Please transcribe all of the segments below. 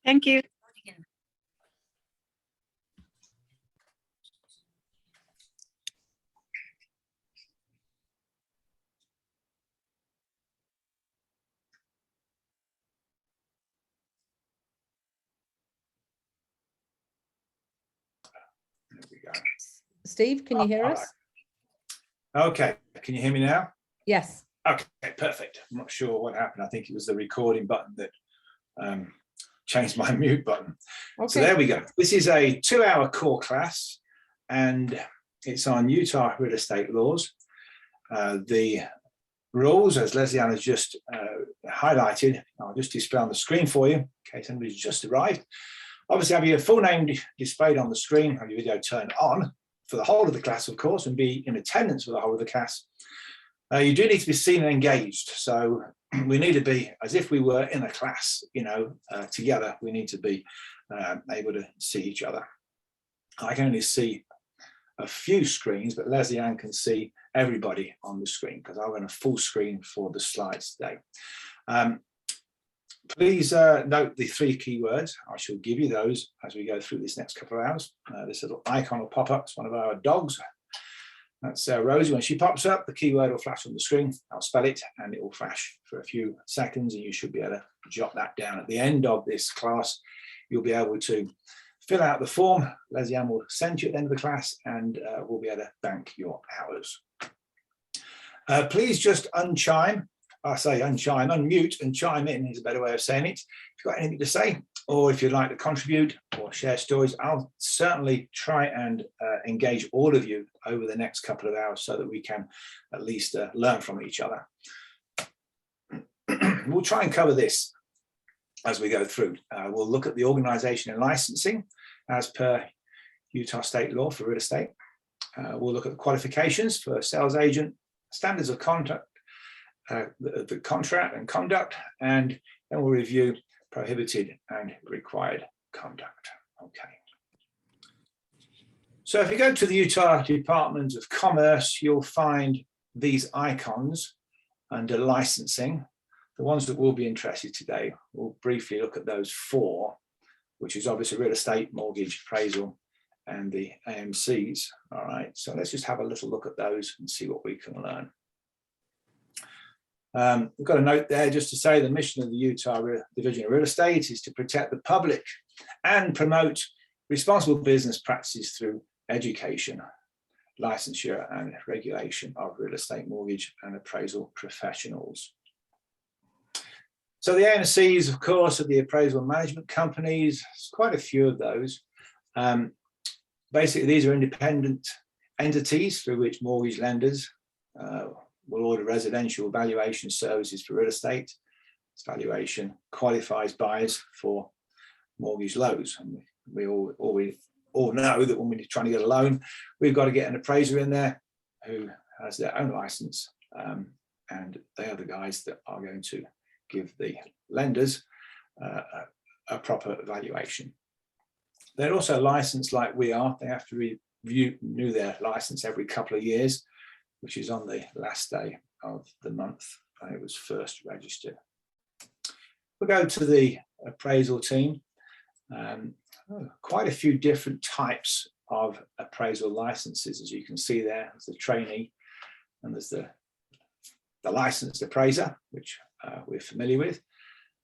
Thank you. There we go. Steve, can you hear us? Okay, can you hear me now? Yes. Okay, perfect. I'm not sure what happened. I think it was the recording button that changed my mute button. Okay. So there we go. This is a 2-hour core class, and it's on Utah real estate laws. The rules, as Lesley-Ann has just highlighted, I'll just display on the screen for you in case anybody's just arrived. Obviously, have your full name displayed on the screen, have your video turned on for the whole of the class, of course, and be in attendance for the whole of the class. You do need to be seen and engaged. So we need to be as if we were in a class, together. We need to be able to see each other. I can only see a few screens, but Lesley-Ann can see everybody on the screen because I run a full screen for the slides today. Please note the 3 keywords. I shall give you those as we go through this next couple of hours. This little icon will pop up. It's one of our dogs. That's Rosie. When she pops up, the keyword will flash on the screen. I'll spell it and it will flash for a few seconds, and you should be able to jot that down. At the end of this class, you'll be able to fill out the form. Lesley-Ann will send you at the end of the class, and we'll be able to bank your hours. Please just unmute and chime in is a better way of saying it. If you've got anything to say, or if you'd like to contribute or share stories, I'll certainly try and engage all of you over the next couple of hours so that we can at least learn from each other. We'll try and cover this as we go through. We'll look at the organization and licensing as per Utah state law for real estate. We'll look at the qualifications for a sales agent, standards of conduct, the contract and conduct, and then we'll review prohibited and required conduct. Okay. So if you go to the Utah Department of Commerce, you'll find these icons under licensing. The ones that we'll be interested today, we'll briefly look at those 4, which is obviously real estate, mortgage, appraisal, and the AMCs. All right, so let's just have a little look at those and see what we can learn. We've got a note there just to say the mission of the Utah Division of Real Estate is to protect the public and promote responsible business practices through education, licensure, and regulation of real estate, mortgage, and appraisal professionals. So the AMCs, of course, are the appraisal management companies. There's quite a few of those. Basically, these are independent entities through which mortgage lenders will order residential valuation services for real estate. This valuation qualifies buyers for mortgage loans. And we all know that when we're trying to get a loan, we've got to get an appraiser in there who has their own license. And they are the guys that are going to give the lenders a proper valuation. They're also licensed like we are. They have to renew their license every couple of years, which is on the last day of the month when it was first registered. We'll go to the appraisal team. Quite a few different types of appraisal licenses, as you can see there. There's the trainee, and there's the licensed appraiser, which we're familiar with.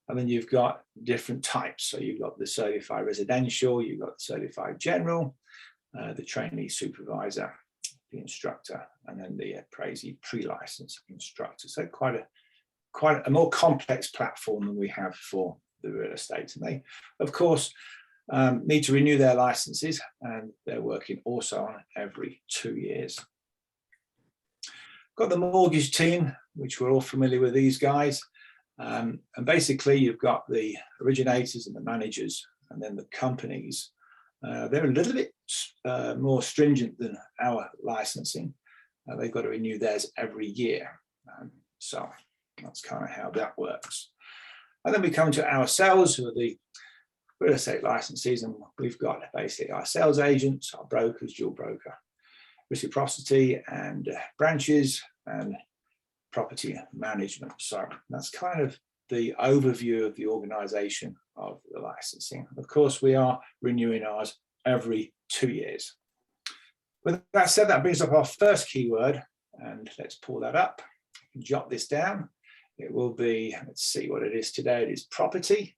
And then you've got different types. So you've got the certified residential, you've got the certified general, the trainee supervisor, the instructor, and then the appraisee pre-licensed instructor. So quite a more complex platform than we have for the real estate. And they, of course, need to renew their licenses, and they're working also on every 2 years. Got the mortgage team, which we're all familiar with these guys. And basically you've got the originators and the managers, and then the companies. They're a little bit more stringent than our licensing. They've got to renew theirs every year. So that's kind of how that works. And then we come to ourselves, who are the real estate licensees, and we've got basically our sales agents, our brokers, dual broker, reciprocity, and branches, and property management. So that's kind of the overview of the organisation of the licensing. Of course, we are renewing ours every 2 years. With that said, that brings up our first keyword, and let's pull that up. Jot this down. It will be, let's see what it is today. It is property,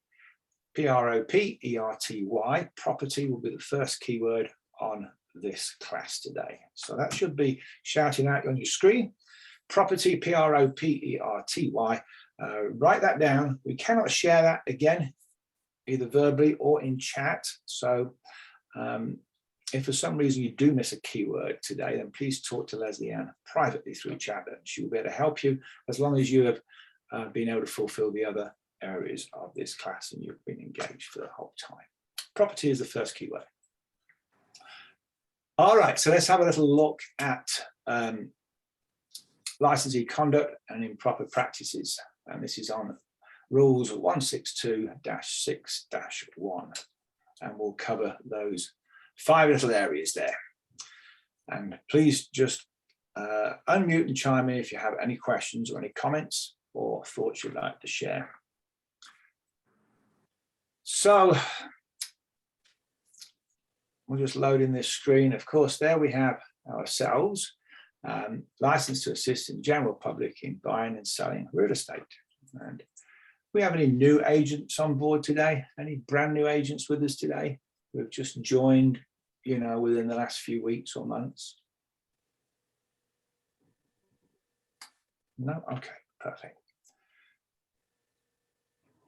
P-R-O-P-E-R-T-Y. Property will be the first keyword on this class today. So that should be shouting out on your screen. Property, P-R-O-P-E-R-T-Y. Write that down. We cannot share that again, either verbally or in chat. So if for some reason you do miss a keyword today, then please talk to Leslie Ann privately through chat, and she will be able to help you as long as you have been able to fulfill the other areas of this class and you've been engaged for the whole time. Property is the first keyword. All right, so let's have a little look at licensee conduct and improper practices. And this is on rules 162-6-1. And we'll cover those 5 little areas there. And please just unmute and chime in if you have any questions or any comments or thoughts you'd like to share. So we'll just load in this screen. Of course, there we have ourselves, licensed to assist in the general public in buying and selling real estate. And we have any new agents on board today? Any brand new agents with us today who have just joined, you know, within the last few weeks or months? No? Okay, perfect.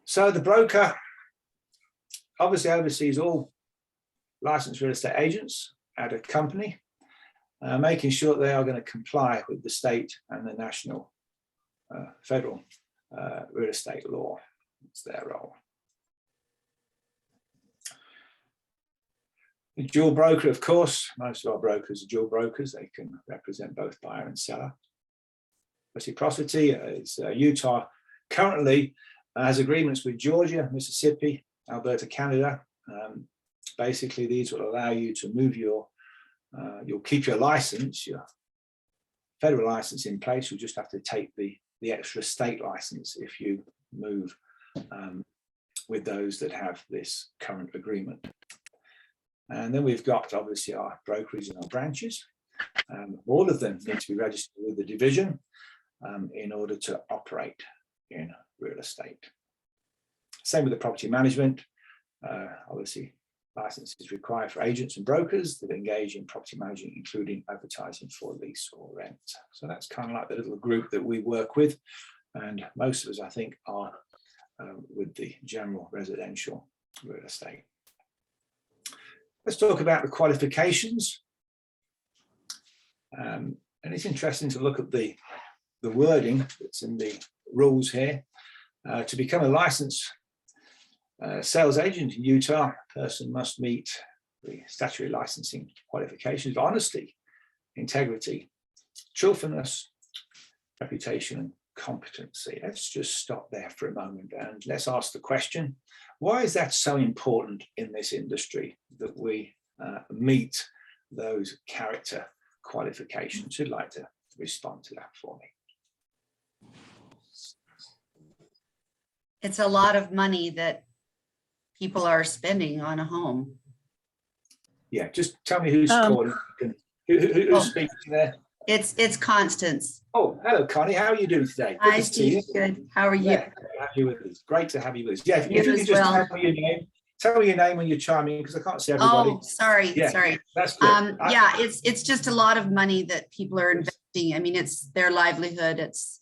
So the broker obviously oversees all licensed real estate agents at a company, making sure that they are going to comply with the state and the national federal real estate law. It's their role. The dual broker, of course, most of our brokers are dual brokers. They can represent both buyer and seller. Reciprocity is Utah currently has agreements with Georgia, Mississippi, Alberta, Canada. Basically, these will allow you to move your, you'll keep your license, your federal license in place. You'll just have to take the extra state license if you move with those that have this current agreement. And then we've got obviously our brokerages and our branches. All of them need to be registered with the division in order to operate in real estate. Same with the property management. Obviously, license is required for agents and brokers that engage in property management, including advertising for lease or rent. So that's kind of like the little group that we work with. And most of us, I think, are with the general residential real estate. Let's talk about the qualifications. And it's interesting to look at the wording that's in the rules here. To become a licensed sales agent in Utah, a person must meet the statutory licensing qualifications of honesty, integrity, truthfulness, reputation, and competency. Let's just stop there for a moment and let's ask the question, why is that so important in this industry that we meet those character qualifications? Who'd like to respond to that for me? It's a lot of money that people are spending on a home. Yeah, just tell me who's calling. Who's speaking there? It's Constance. Oh, hello, Connie. How are you doing today? Hi, Steve. Good. How are you? Yeah, great to have you with us. Yeah, if you could just tell me your name when you're chiming in, because I can't see everybody. Oh, sorry. Yeah, sorry. That's good. Yeah, it's just a lot of money that people are investing. I mean, it's their livelihood. It's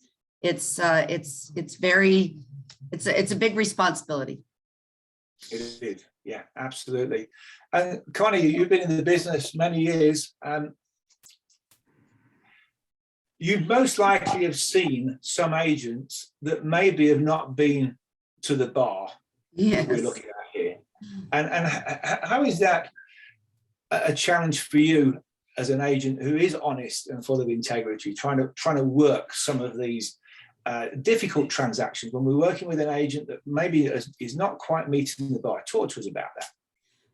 a big responsibility. It is. Yeah, absolutely. And Connie, you've been in the business many years. You most likely have seen some agents that maybe have not been to the bar. Yes. We're looking at here. And how is that a challenge for you as an agent who is honest and full of integrity, trying to work some of these difficult transactions when we're working with an agent that maybe is not quite meeting the bar? Talk to us about that.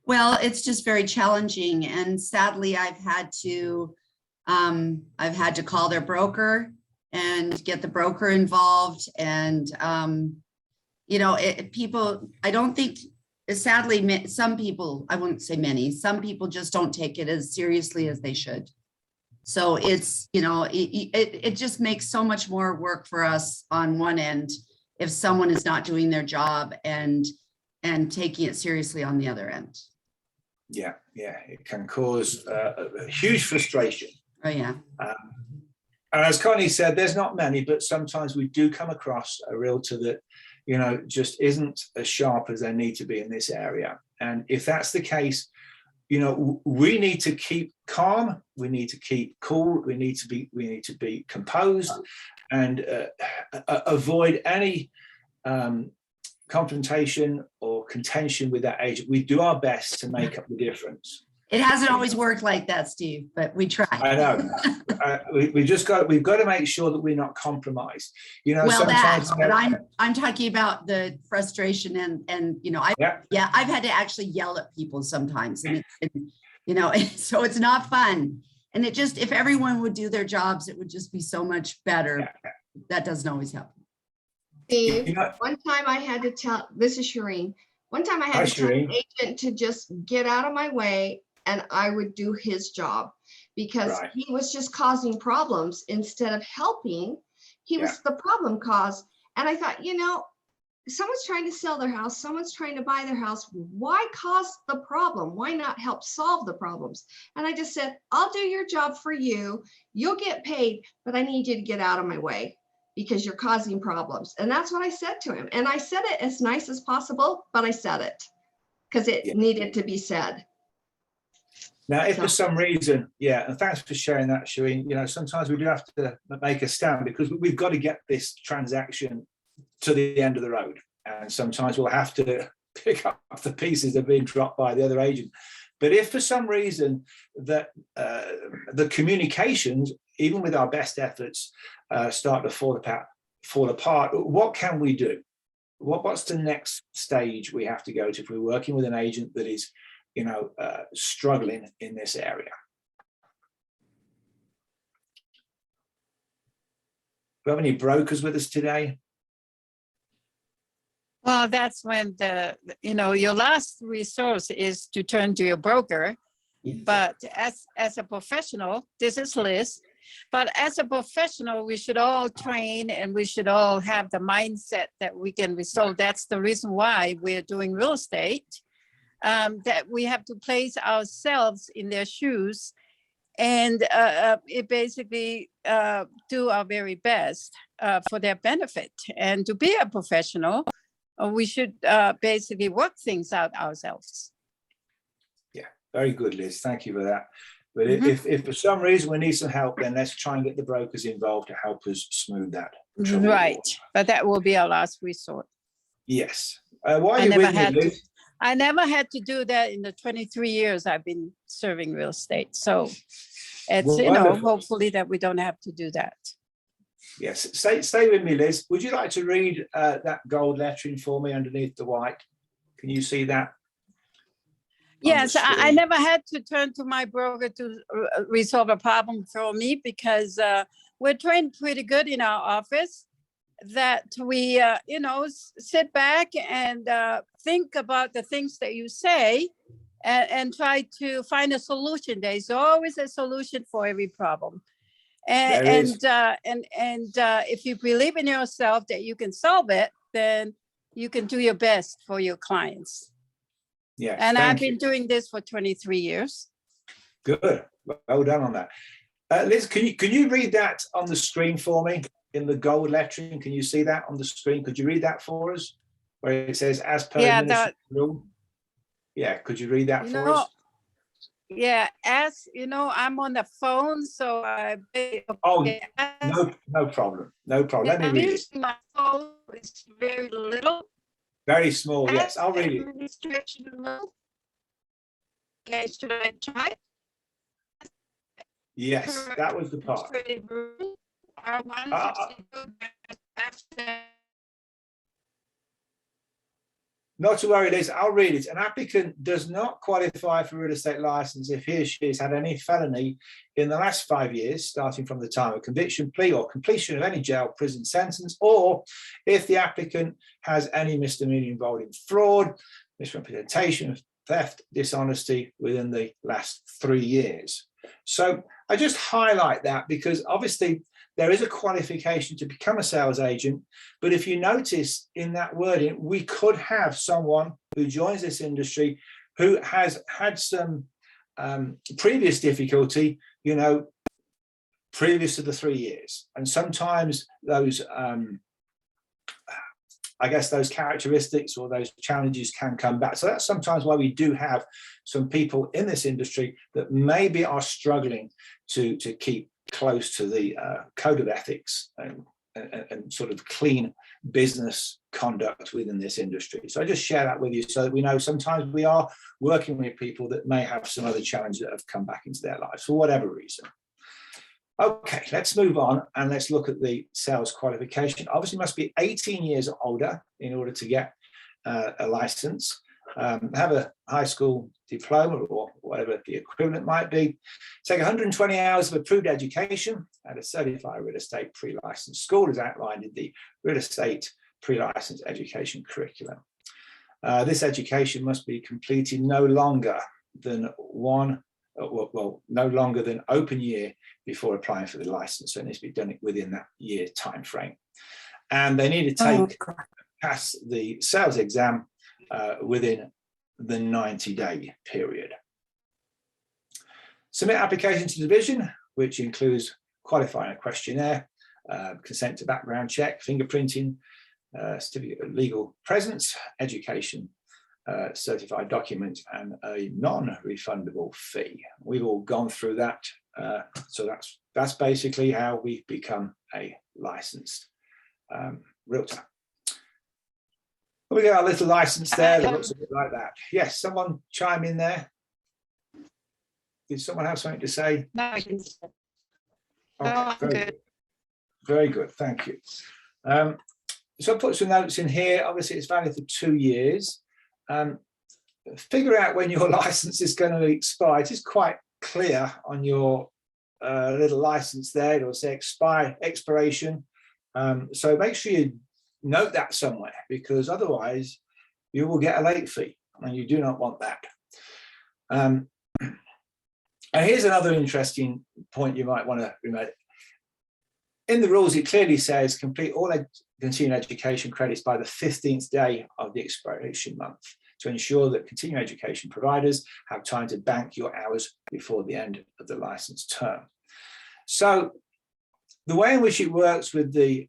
Well, it's just very challenging, and sadly, I've had to call their broker and get the broker involved, and you know, people, I don't think, sadly, some people, I wouldn't say many, some people just don't take it as seriously as they should. So it's, you know, it just makes so much more work for us on one end if someone is not doing their job and taking it seriously on the other end. Yeah, it can cause a huge frustration. Oh, yeah. And as Connie said, there's not many, but sometimes we do come across a realtor that, you know, just isn't as sharp as they need to be in this area. And if that's the case, you know, we need to keep calm, we need to keep cool, we need to be composed and avoid any confrontation or contention with that agent. We do our best to make up the difference. It hasn't always worked like that, Steve, but we try. I know. We've got to make sure that we're not compromised. You know, Well, sometimes. but I'm talking about the frustration and you know, I've had to actually yell at people sometimes, and you know, so it's not fun. And it just, if everyone would do their jobs, it would just be so much better. Yeah. That doesn't always help. Steve, You know, one time I had to tell, this is Shireen. One time I had to tell an agent to just get out of my way and I would do his job because Right. he was just causing problems instead of helping. He was the problem cause. And I thought, you know, someone's trying to sell their house, someone's trying to buy their house. Why cause the problem? Why not help solve the problems? And I just said, I'll do your job for you. You'll get paid, but I need you to get out of my way because you're causing problems. And that's what I said to him. And I said it as nice as possible, but I said it because it needed to be said. Now, if for some reason, and thanks for sharing that, Shireen, you know, sometimes we do have to make a stand because we've got to get this transaction to the end of the road. And sometimes we'll have to pick up the pieces that are being dropped by the other agent. But if for some reason that the communications, even with our best efforts, start to fall apart, what can we do? What's the next stage we have to go to if we're working with an agent that is, you know, struggling in this area? Do we have any brokers with us today? Well, that's when your last resource is to turn to your broker. But as a professional, this is Liz. But as a professional, we should all train and we should all have the mindset that we can resolve. That's the reason why we're doing real estate, that we have to place ourselves in their shoes and it basically do our very best for their benefit. And to be a professional, we should basically work things out ourselves. Yeah, very good, Liz. Thank you for that. But if for some reason we need some help, then let's try and get the brokers involved to help us smooth that. Right, but that will be our last resort. Yes. Why are you with me, Liz? I never had to do that in the 23 years I've been serving real estate. So it's, you know, hopefully that we don't have to do that. Yes, stay with me, Liz. Would you like to read that gold lettering for me underneath the white? Can you see that? Yes, I never had to turn to my broker to resolve a problem for me because we're trained pretty good in our office that we, sit back and think about the things that you say and try to find a solution. There's always a solution for every problem. And if you believe in yourself that you can solve it, then you can do your best for your clients. Yes, and I've been doing this for 23 years. Good. Well done on that. Liz, can you read that on the screen for me in the gold lettering? Can you see that on the screen? Could you read that for us? Where it says as per administrative rule. Yeah, could you read that for us? Yeah, as you know, I'm on the phone, so no problem. No problem. Let me read it. My phone is very little. Very small, yes. I'll read it. Okay, should I try? Yes, that was the part. Not to worry, Liz, I'll read it. An applicant does not qualify for a real estate license if he or she has had any felony in the last 5 years, starting from the time of conviction, plea, or completion of any jail, prison sentence, or if the applicant has any misdemeanor involving fraud, misrepresentation, theft, dishonesty within the last 3 years. So I just highlight that because obviously there is a qualification to become a sales agent, but if you notice in that wording, we could have someone who joins this industry who has had some previous difficulty, you know, previous to the 3 years. And sometimes those, I guess those characteristics or those challenges can come back. So that's sometimes why we do have some people in this industry that maybe are struggling to keep close to the code of ethics and sort of clean business conduct within this industry. So I just share that with you so that we know sometimes we are working with people that may have some other challenges that have come back into their lives for whatever reason. Okay, let's move on and let's look at the sales qualification. Obviously must be 18 years or older in order to get a license. Have a high school diploma or whatever the equivalent might be. Take 120 hours of approved education at a certified real estate pre-licensed school as outlined in the real estate pre-licensed education curriculum. This education must be completed no longer than no longer than open year before applying for the license. So it needs to be done within that year time frame. And they need to pass the sales exam within the 90-day period. Submit application to the division, which includes qualifying a questionnaire, consent to background check, fingerprinting, certificate of legal presence, education, certified document, and a non-refundable fee. We've all gone through that. So that's basically how we become a licensed realtor. We got our little license there that looks a bit like that. Yes, someone chime in there. Did someone have something to say? No, I can. Okay, I'm good. Very good, thank you. So I put some notes in here. Obviously, it's valid for 2 years. Figure out when your license is going to expire. It is quite clear on your little license there. It'll say expiration. So make sure you note that somewhere, because otherwise you will get a late fee and you do not want that. And here's another interesting point you might want to remember. In the rules, it clearly says complete all continuing education credits by the 15th day of the expiration month to ensure that continuing education providers have time to bank your hours before the end of the license term. So the way in which it works with those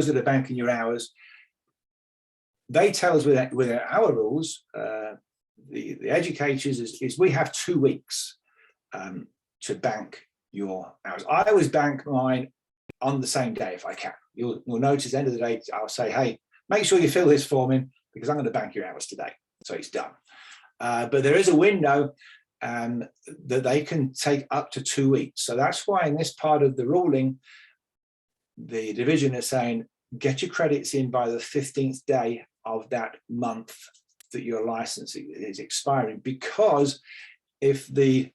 that are banking your hours, they tell us with our rules, the educators is we have 2 weeks to bank your hours. I always bank mine on the same day if I can. You'll notice at the end of the day, I'll say, hey, make sure you fill this form in because I'm going to bank your hours today. So it's done. But there is a window that they can take up to 2 weeks. So that's why in this part of the ruling, the division is saying, get your credits in by the 15th day of that month that your license is expiring, because if the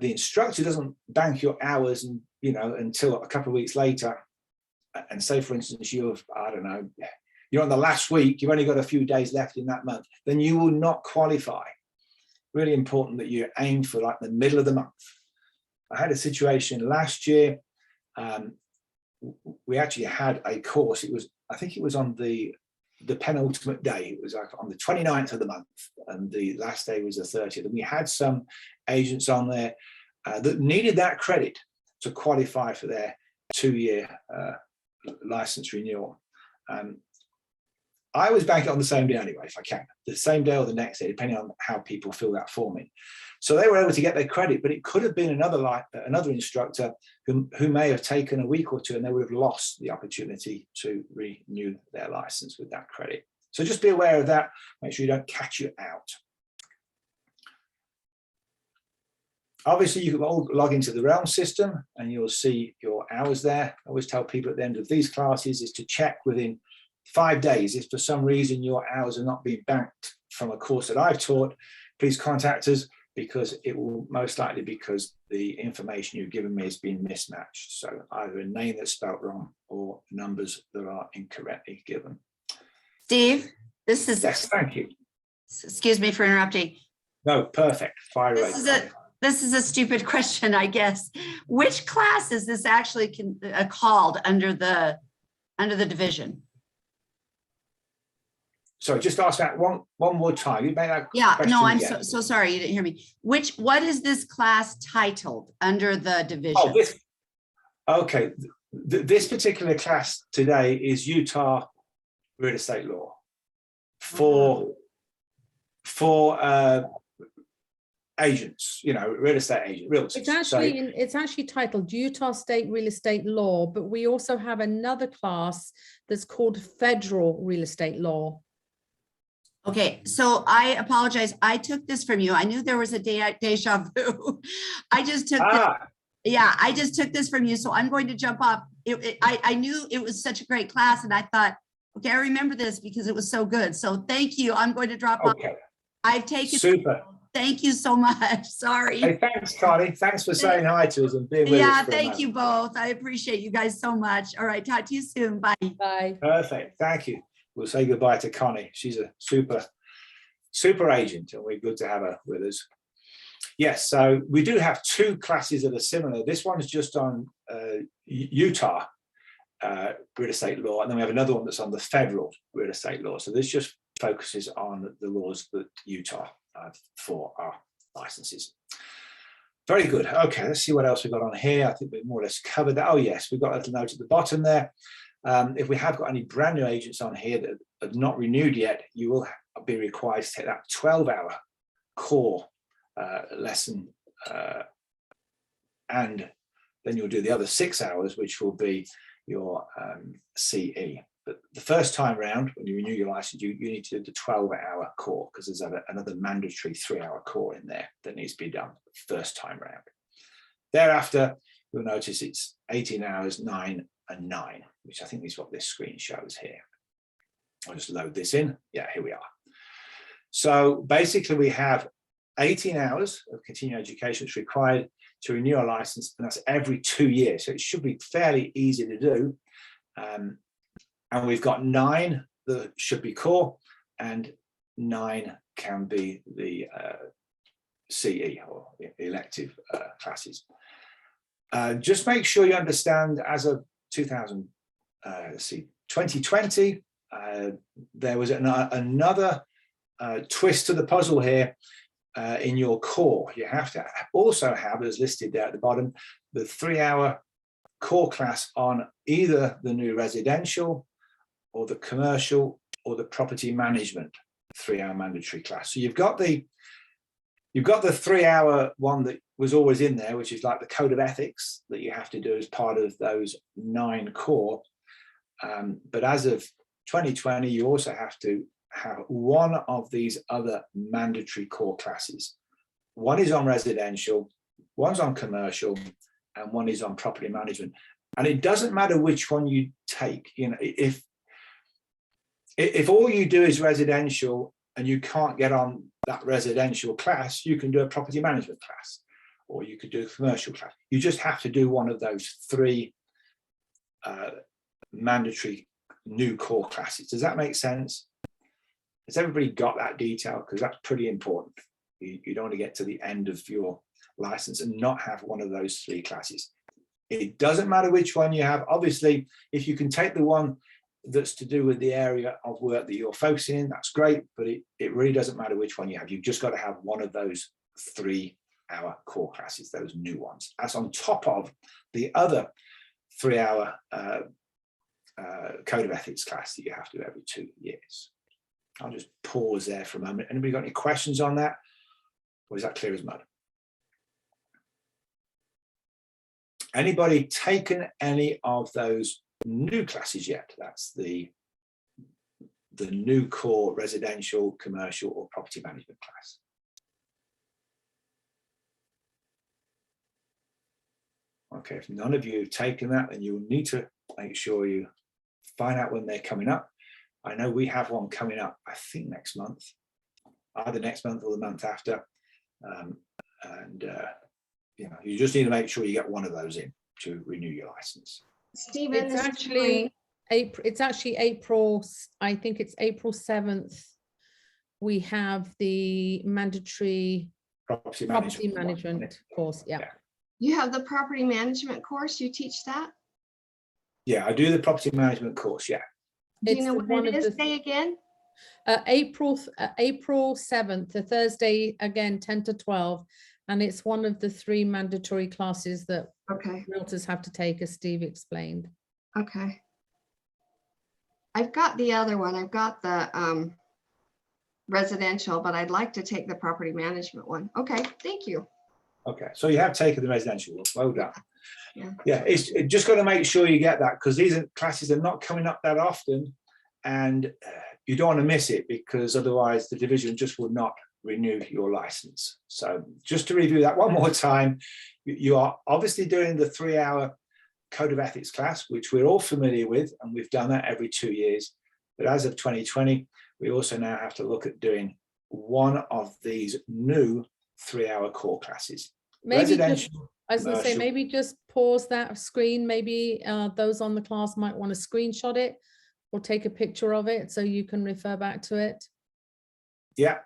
instructor doesn't bank your hours and until a couple of weeks later, and say for instance you're on the last week, you've only got a few days left in that month, then you will not qualify. Really important that you aim for like the middle of the month. I had a situation last year. We actually had a course. I think it was on the penultimate day. It was like on the 29th of the month, and the last day was the 30th. And we had some agents on there that needed that credit to qualify for their 2-year license renewal. I always bank it on the same day anyway, if I can, the same day or the next day, depending on how people fill that form in. So they were able to get their credit, but it could have been another instructor who may have taken a week or two, and they would have lost the opportunity to renew their license with that credit. So just be aware of that. Make sure you don't catch you out. Obviously, you can all log into the Realm system and you'll see your hours there. I always tell people at the end of these classes is to check within 5 days. If for some reason your hours are not being banked from a course that I've taught, please contact us, because it will most likely because the information you've given me has been mismatched. So either a name that's spelled wrong or numbers that are incorrectly given. Steve, this is, Yes, thank you. excuse me for interrupting. No, perfect. Fire away. This is a stupid question, I guess. Which class is this actually called under the division? Sorry, just ask that one more time. You made that Yeah, question no, I'm again. so sorry, you didn't hear me. What is this class titled under the division? Oh, okay. This particular class today is Utah real estate law for agents, real estate agents, realtors. It's actually titled Utah State Real Estate Law, but we also have another class that's called Federal Real Estate Law. Okay, so I apologize. I took this from you. I knew there was a deja vu. I just took I just took this from you. So I'm going to jump off. I knew it was such a great class, and I thought, okay, I remember this because it was so good. So thank you. I'm going to drop off. I've taken. Super. Thank you so much. Sorry. Hey, thanks, Connie. Thanks for saying hi to us and being with us. Yeah, thank you both. I appreciate you guys so much. All right, talk to you soon. Bye. Bye. Perfect. Thank you. We'll say goodbye to Connie. She's a super agent, and we're good to have her with us. Yes, so we do have 2 classes that are similar. This one's just on Utah real estate law, and then we have another one that's on the federal real estate law. So this just focuses on the laws that Utah for our licenses. Very good. Okay, let's see what else we've got on here. I think we've more or less covered that. Oh yes, we've got a little note at the bottom there. If we have got any brand new agents on here that have not renewed yet, you will be required to take that 12-hour core lesson, and then you'll do the other 6 hours, which will be your CE. But the first time round, when you renew your license, you need to do the 12-hour core, because there's another mandatory 3-hour core in there that needs to be done first time round. Thereafter, you'll notice it's 18 hours, 9 and 9, which I think is what this screen shows here. I'll just load this in. Yeah, here we are. So basically we have 18 hours of continuing education that's required to renew our license, and that's every 2 years. So it should be fairly easy to do. And we've got 9 that should be core, and 9 can be the CE or elective classes. Just make sure you understand, as of 2020, there was another twist to the puzzle here in your core. You have to also have, as listed there at the bottom, the 3-hour core class on either the new residential or the commercial or the property management 3-hour mandatory class. So you've got the 3-hour one that was always in there, which is like the code of ethics that you have to do as part of those 9 core. But as of 2020, you also have to have one of these other mandatory core classes. One is on residential, one's on commercial, and one is on property management. And it doesn't matter which one you take. If all you do is residential and you can't get on that residential class, you can do a property management class, or you could do a commercial class. You just have to do one of those 3 mandatory new core classes. Does that make sense? Has everybody got that detail? Because that's pretty important. You don't want to get to the end of your license and not have one of those 3 classes. It doesn't matter which one you have. Obviously, if you can take the one that's to do with the area of work that you're focusing in, that's great, but it really doesn't matter which one you have. You've just got to have one of those 3-hour core classes, those new ones. That's on top of the other 3-hour code of ethics class that you have to do every 2 years. I'll just pause there for a moment. Anybody got any questions on that? Or is that clear as mud? Anybody taken any of those new classes yet? That's the new core residential, commercial, or property management class. Okay, if none of you have taken that, then you'll need to make sure you find out when they're coming up. I know we have one coming up, I think next month, either next month or the month after. You know, you just need to make sure you get one of those in to renew your license. Stephen, It's this is actually Maureen. April, it's actually April, I think it's April 7th. We have the mandatory Property property management. management course, yeah. Yeah. You have the property management course, you teach that? Yeah, I do the property management course, yeah. Do you It's know the when one it of is, the say again? April 7th, a Thursday, again 10 to 12, and it's one of the 3 mandatory classes that Okay, realtors have to take, as Steve explained. okay. I've got the other one. I've got the residential, but I'd like to take the property management one. Okay, thank you. Okay, so you have taken the residential one. Well done. Yeah. Yeah, it's just got to make sure you get that, because these classes are not coming up that often, and you don't want to miss it, because otherwise the division just will not renew your license. So just to review that one more time, you are obviously doing the 3-hour Code of Ethics class, which we're all familiar with, and we've done that every 2 years. But as of 2020, we also now have to look at doing one of these new 3-hour core classes. Maybe just, Residential, I was going to say, commercial. maybe just pause that screen. Maybe those on the class might want to screenshot it or take a picture of it so you can refer back to it. Yeah,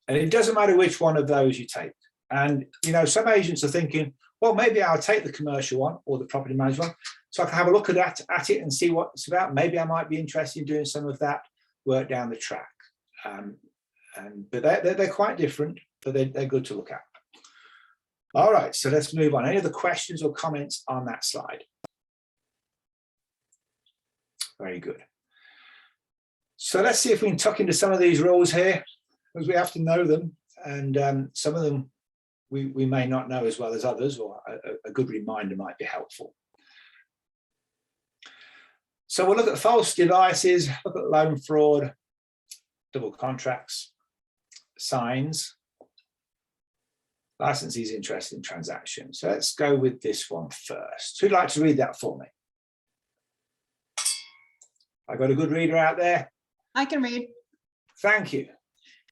and it doesn't matter which one of those you take. And, you know, some agents are thinking, well, maybe I'll take the commercial one or the property management one, so I can have a look at it and see what it's about. Maybe I might be interested in doing some of that work down the track. But they're quite different, but they're good to look at. All right, so let's move on. Any other questions or comments on that slide? Very good. So let's see if we can tuck into some of these rules here, because we have to know them, and some of them we may not know as well as others, or a good reminder might be helpful. So we'll look at false devices, look at loan fraud, double contracts, signs, licensees interested in transactions. So let's go with this one first. Who'd like to read that for me? I got a good reader out there. I can read. Thank you.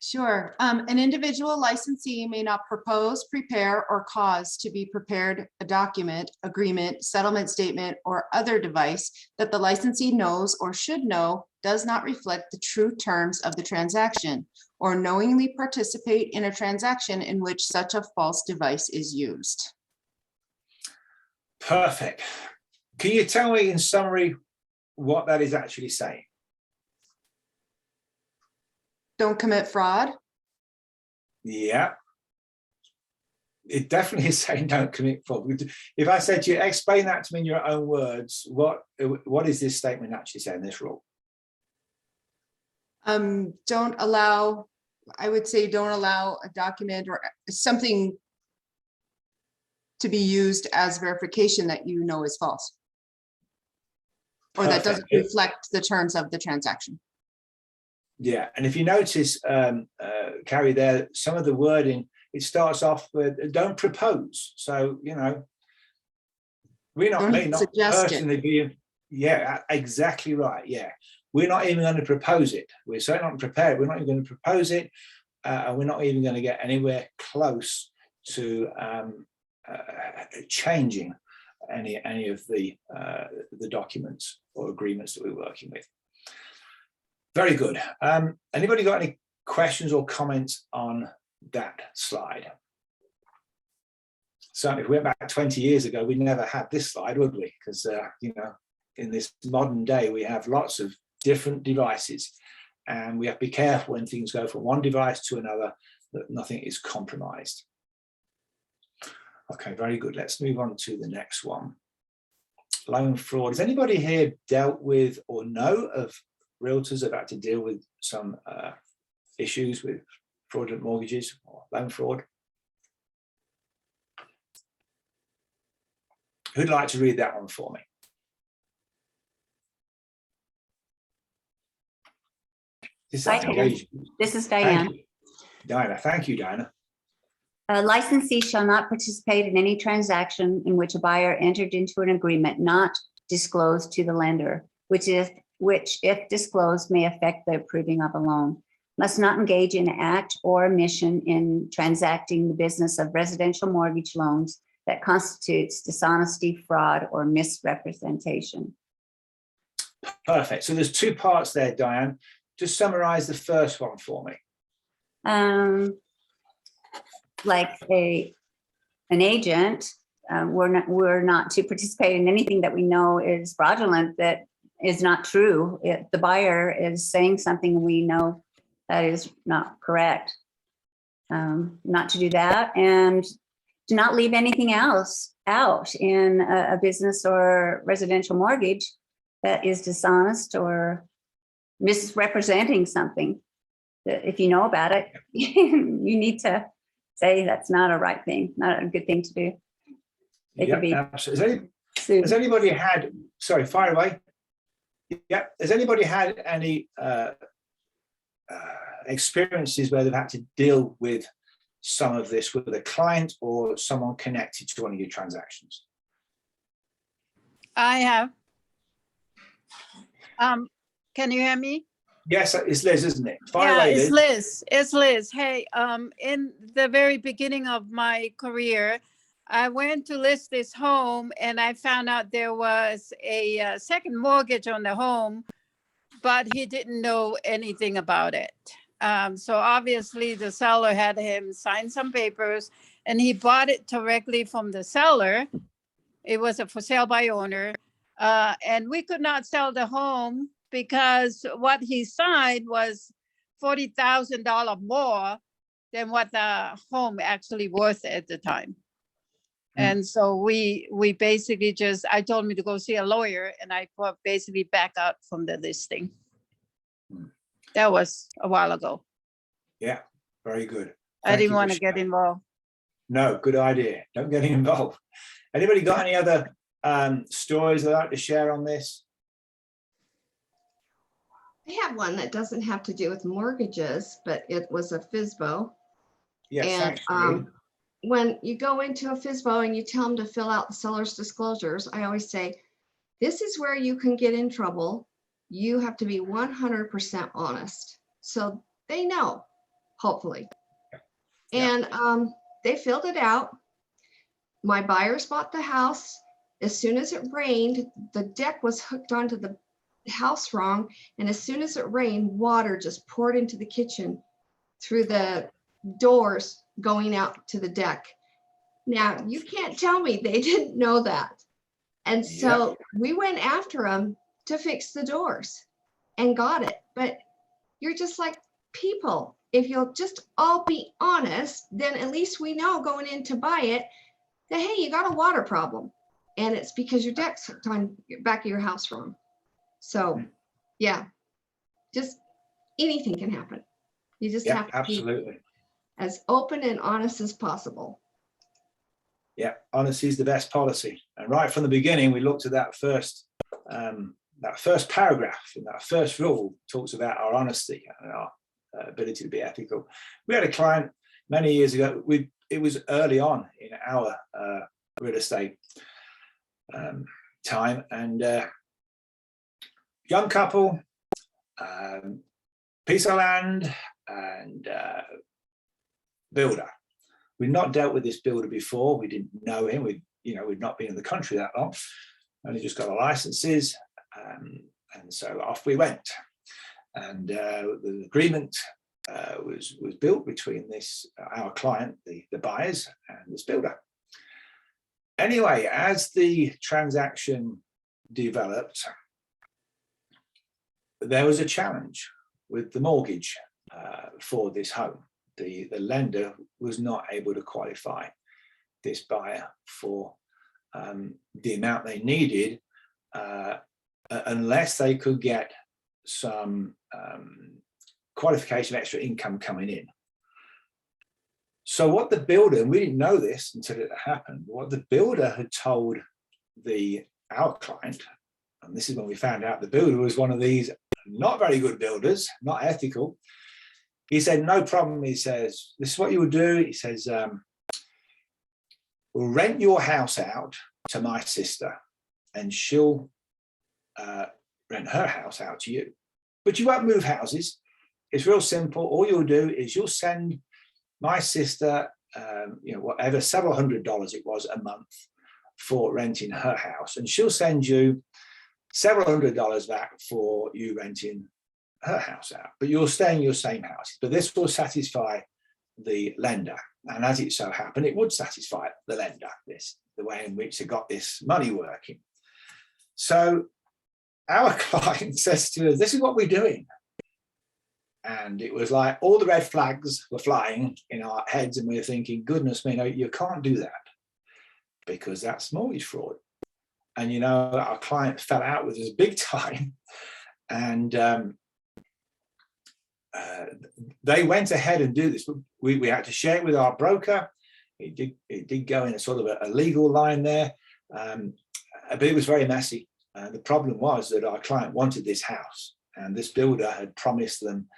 Sure. An individual licensee may not propose, prepare, or cause to be prepared a document, agreement, settlement statement, or other device that the licensee knows or should know does not reflect the true terms of the transaction, or knowingly participate in a transaction in which such a false device is used. Perfect. Can you tell me in summary what that is actually saying? Don't commit fraud. Yeah. It definitely is saying don't commit fraud. If I said to you, explain that to me in your own words, what is this statement actually saying, this rule? Don't allow, I would say, don't allow a document or something to be used as verification that you know is false, or that doesn't Perfect. reflect the terms of the transaction. Yeah, and if you notice, Carrie, there, some of the wording, it starts off with don't propose. So, you know, we're not, Don't me not suggest it. personally being, yeah, exactly right. Yeah, we're not even going to propose it. We're certainly not prepared. We're not even going to propose it. And we're not even going to get anywhere close to changing any of the documents or agreements that we're working with. Very good. Anybody got any questions or comments on that slide? Certainly, if we went back 20 years ago, we never had this slide, would we? Because, you know, in this modern day, we have lots of different devices, and we have to be careful when things go from one device to another, that nothing is compromised. Okay, very good. Let's move on to the next one. Loan fraud. Has anybody here dealt with or know of realtors that have had to deal with some issues with fraudulent mortgages or loan fraud? Who'd like to read that one for me? This is This is Diane. Diana. Thank you, Diana. A licensee shall not participate in any transaction in which a buyer entered into an agreement not disclosed to the lender, which if disclosed may affect the approving of a loan. Must not engage in act or omission in transacting the business of residential mortgage loans that constitutes dishonesty, fraud, or misrepresentation. Perfect. So there's two parts there, Diane. Just summarize the first one for me. Like an agent, we're not to participate in anything that we know is fraudulent, that is not true. If the buyer is saying something we know that is not correct, not to do that, and to not leave anything else out in a business or residential mortgage that is dishonest or misrepresenting something. That if you know about it, you need to say that's not a right thing, not a good thing to do. It could be absolutely. sued. Has anybody had, sorry, fire away. Yeah, has anybody had any experiences where they've had to deal with some of this with a client or someone connected to one of your transactions? I have. Can you hear me? Yes, it's Liz, isn't it? Fire Yeah, away, it's Liz. Liz. It's Liz. Hey, in the very beginning of my career, I went to list this home and I found out there was a second mortgage on the home, but he didn't know anything about it. So obviously the seller had him sign some papers and he bought it directly from the seller. It was a for sale by owner. And we could not sell the home because what he signed was $40,000 more than what the home actually worth at the time. And so we basically just, I told him to go see a lawyer and I basically back out from the listing. That was a while ago. Yeah, very good. I Thank didn't you want for to get sharing. involved. No, good idea. Don't get involved. Anybody got any other stories they'd like to share on this? I have one that doesn't have to do with mortgages, but it was a FSBO. Yes, And thanks, Julie. when you go into a FSBO and you tell them to fill out the seller's disclosures, I always say, this is where you can get in trouble. You have to be 100% honest. So they know, hopefully. Yeah. And they filled it out. My buyers bought the house. As soon as it rained, the deck was hooked onto the house wrong. And as soon as it rained, water just poured into the kitchen through the doors going out to the deck. Now, you can't tell me they didn't know that. And so we went after them to fix the doors and got it. But you're just like, people, if you'll just all be honest, then at least we know going in to buy it that, hey, you got a water problem. And it's because your deck's hooked on your back of your house wrong. So, yeah, just anything can happen. You just Yeah, have to be absolutely. as open and honest as possible. Yeah, honesty is the best policy. And right from the beginning, we looked at that first paragraph, and that first rule talks about our honesty and our ability to be ethical. We had a client many years ago. It was early on in our real estate time, and young couple, piece of land, and builder. We'd not dealt with this builder before. We didn't know him. We'd not been in the country that long. Only just got our licenses, and so off we went. And the agreement was built between our client, the buyers, and this builder. Anyway, as the transaction developed, there was a challenge with the mortgage for this home. The lender was not able to qualify this buyer for the amount they needed unless they could get some qualification of extra income coming in. So what the builder, and we didn't know this until it happened, what the builder had told our client, and this is when we found out the builder was one of these not very good builders, not ethical. He said, no problem. He says, this is what you would do. He says, will rent your house out to my sister, and she'll rent her house out to you. But you won't move houses. It's real simple. All you'll do is you'll send my sister, whatever, several $100s it was a month for renting her house, and she'll send you several $100s back for you renting her house out. But you'll stay in your same house. But this will satisfy the lender, and as it so happened, it would satisfy the lender. The way in which they got this money working. So our client says to us, "This is what we're doing." And it was like all the red flags were flying in our heads, and we were thinking, goodness me, no, you can't do that, because that's mortgage fraud. And our client fell out with us big time, and they went ahead and do this. We had to share it with our broker. It did go in a sort of a legal line there, but it was very messy. The problem was that our client wanted this house, and this builder had promised them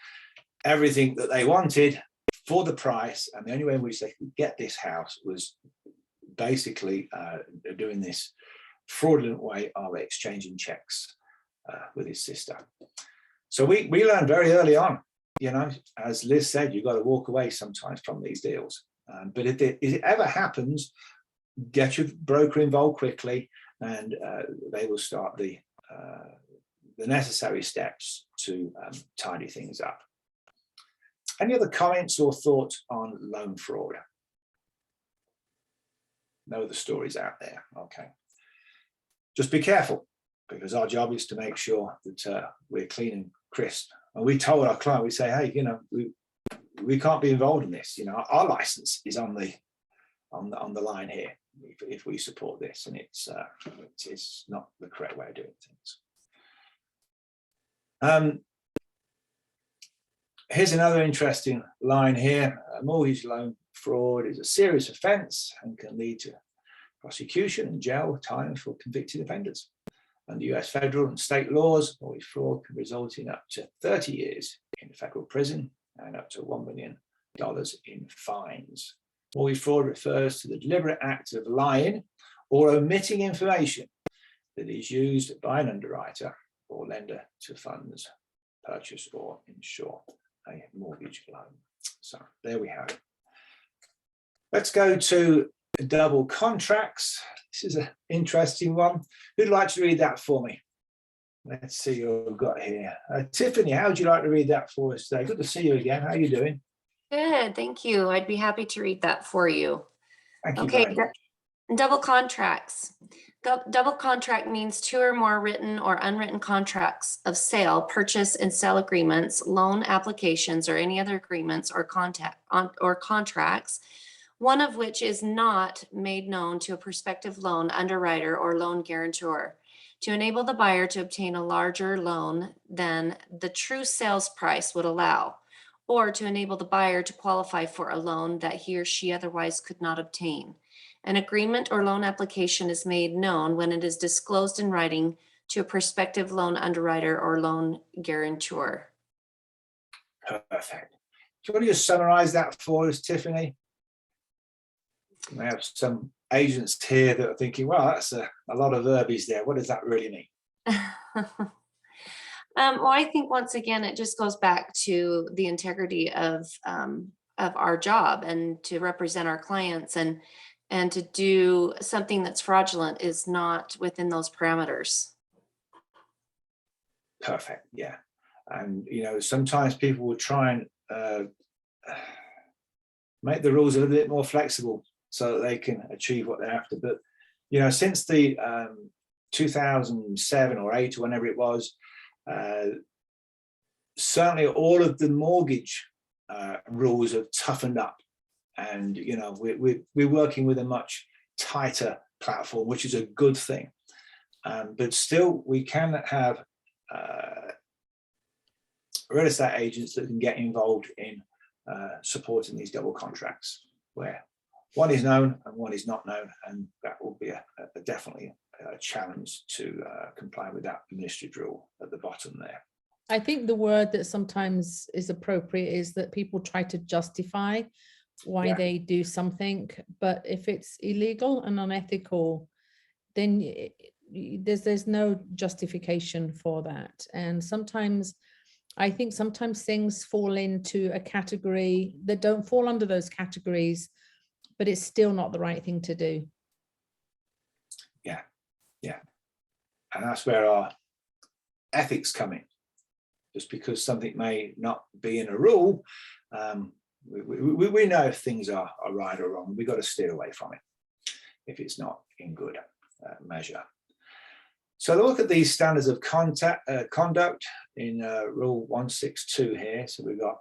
everything that they wanted for the price, and the only way in which they could get this house was basically doing this fraudulent way of exchanging checks with his sister. So we learned very early on, as Liz said, you've got to walk away sometimes from these deals. But if it ever happens, get your broker involved quickly, and they will start the necessary steps to tidy things up. Any other comments or thoughts on loan fraud? No other stories out there. Okay. Just be careful, because our job is to make sure that we're clean and crisp. And we told our client, we say, hey, we can't be involved in this. Our license is on the line here if we support this, and it's not the correct way of doing things. Here's another interesting line here. Mortgage loan fraud is a serious offence and can lead to prosecution and jail time for convicted offenders. Under US federal and state laws, mortgage fraud can result in up to 30 years in federal prison and up to $1 million in fines. Mortgage fraud refers to the deliberate act of lying or omitting information that is used by an underwriter or lender to funds, purchase or insure a mortgage loan. So there we have it. Let's go to double contracts. This is an interesting one. Who'd like to read that for me? Let's see who we've got here. Tiffany, how would you like to read that for us today? Good to see you again. How are you doing? Good, thank you. I'd be happy to read that for you. Thank you. Okay, very much. double contracts. Double contract means two or more written or unwritten contracts of sale, purchase and sell agreements, loan applications, or any other agreements or contracts, one of which is not made known to a prospective loan underwriter or loan guarantor, to enable the buyer to obtain a larger loan than the true sales price would allow, or to enable the buyer to qualify for a loan that he or she otherwise could not obtain. An agreement or loan application is made known when it is disclosed in writing to a prospective loan underwriter or loan guarantor. Perfect. Do you want to just summarize that for us, Tiffany? We have some agents here that are thinking, well, that's a lot of verbiage there. What does that really mean? Well, I think once again, it just goes back to the integrity of our job, and to represent our clients, and to do something that's fraudulent is not within those parameters. Perfect. Yeah. And, sometimes people will try and make the rules a little bit more flexible so that they can achieve what they're after. But, since the 2007 or 8 or whenever it was, certainly all of the mortgage rules have toughened up, and we're working with a much tighter platform, which is a good thing. But still, we can have real estate agents that can get involved in supporting these double contracts, where one is known and one is not known, and that will be definitely a challenge to comply with that administrative rule at the bottom there. I think the word that sometimes is appropriate is that people try to justify why Yeah. they do something, but if it's illegal and unethical, then there's no justification for that. And sometimes I think sometimes things fall into a category that don't fall under those categories, but it's still not the right thing to do. Yeah. And that's where our ethics come in. Just because something may not be in a rule, we know if things are right or wrong. We've got to steer away from it if it's not in good measure. So look at these standards of conduct in Rule 162 here. So we've got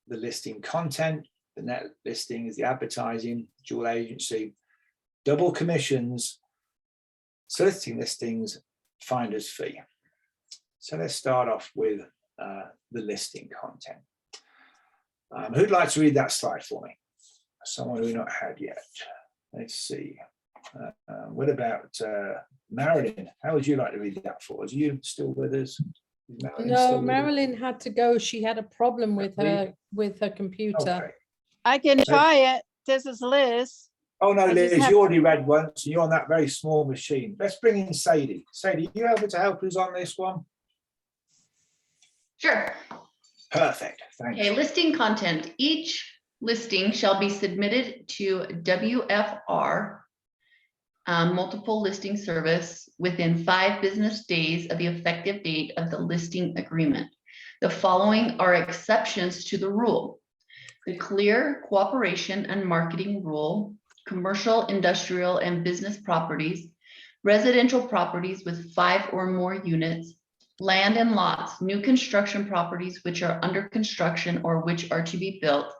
the listing content, the net listing is the advertising, dual agency, double commissions, soliciting listings, finder's fee. So let's start off with the listing content. Who'd like to read that slide for me? Someone we've not had yet. Let's see. What about Marilyn? How would you like to read that for us? Are you still with us? No, Marilyn had to go. She had a problem with her computer. Okay. I can try it. This is Liz. Oh no, I just Liz, have- you already read once and you're on that very small machine. Let's bring in Sadie. Sadie, are you able to help us on this one? Sure. Perfect, thank Okay, you. listing content. Each listing shall be submitted to WFR, multiple listing service, within 5 business days of the effective date of the listing agreement. The following are exceptions to the rule: the clear cooperation and marketing rule, commercial, industrial, and business properties, residential properties with 5 or more units, land and lots, new construction properties which are under construction or which are to be built,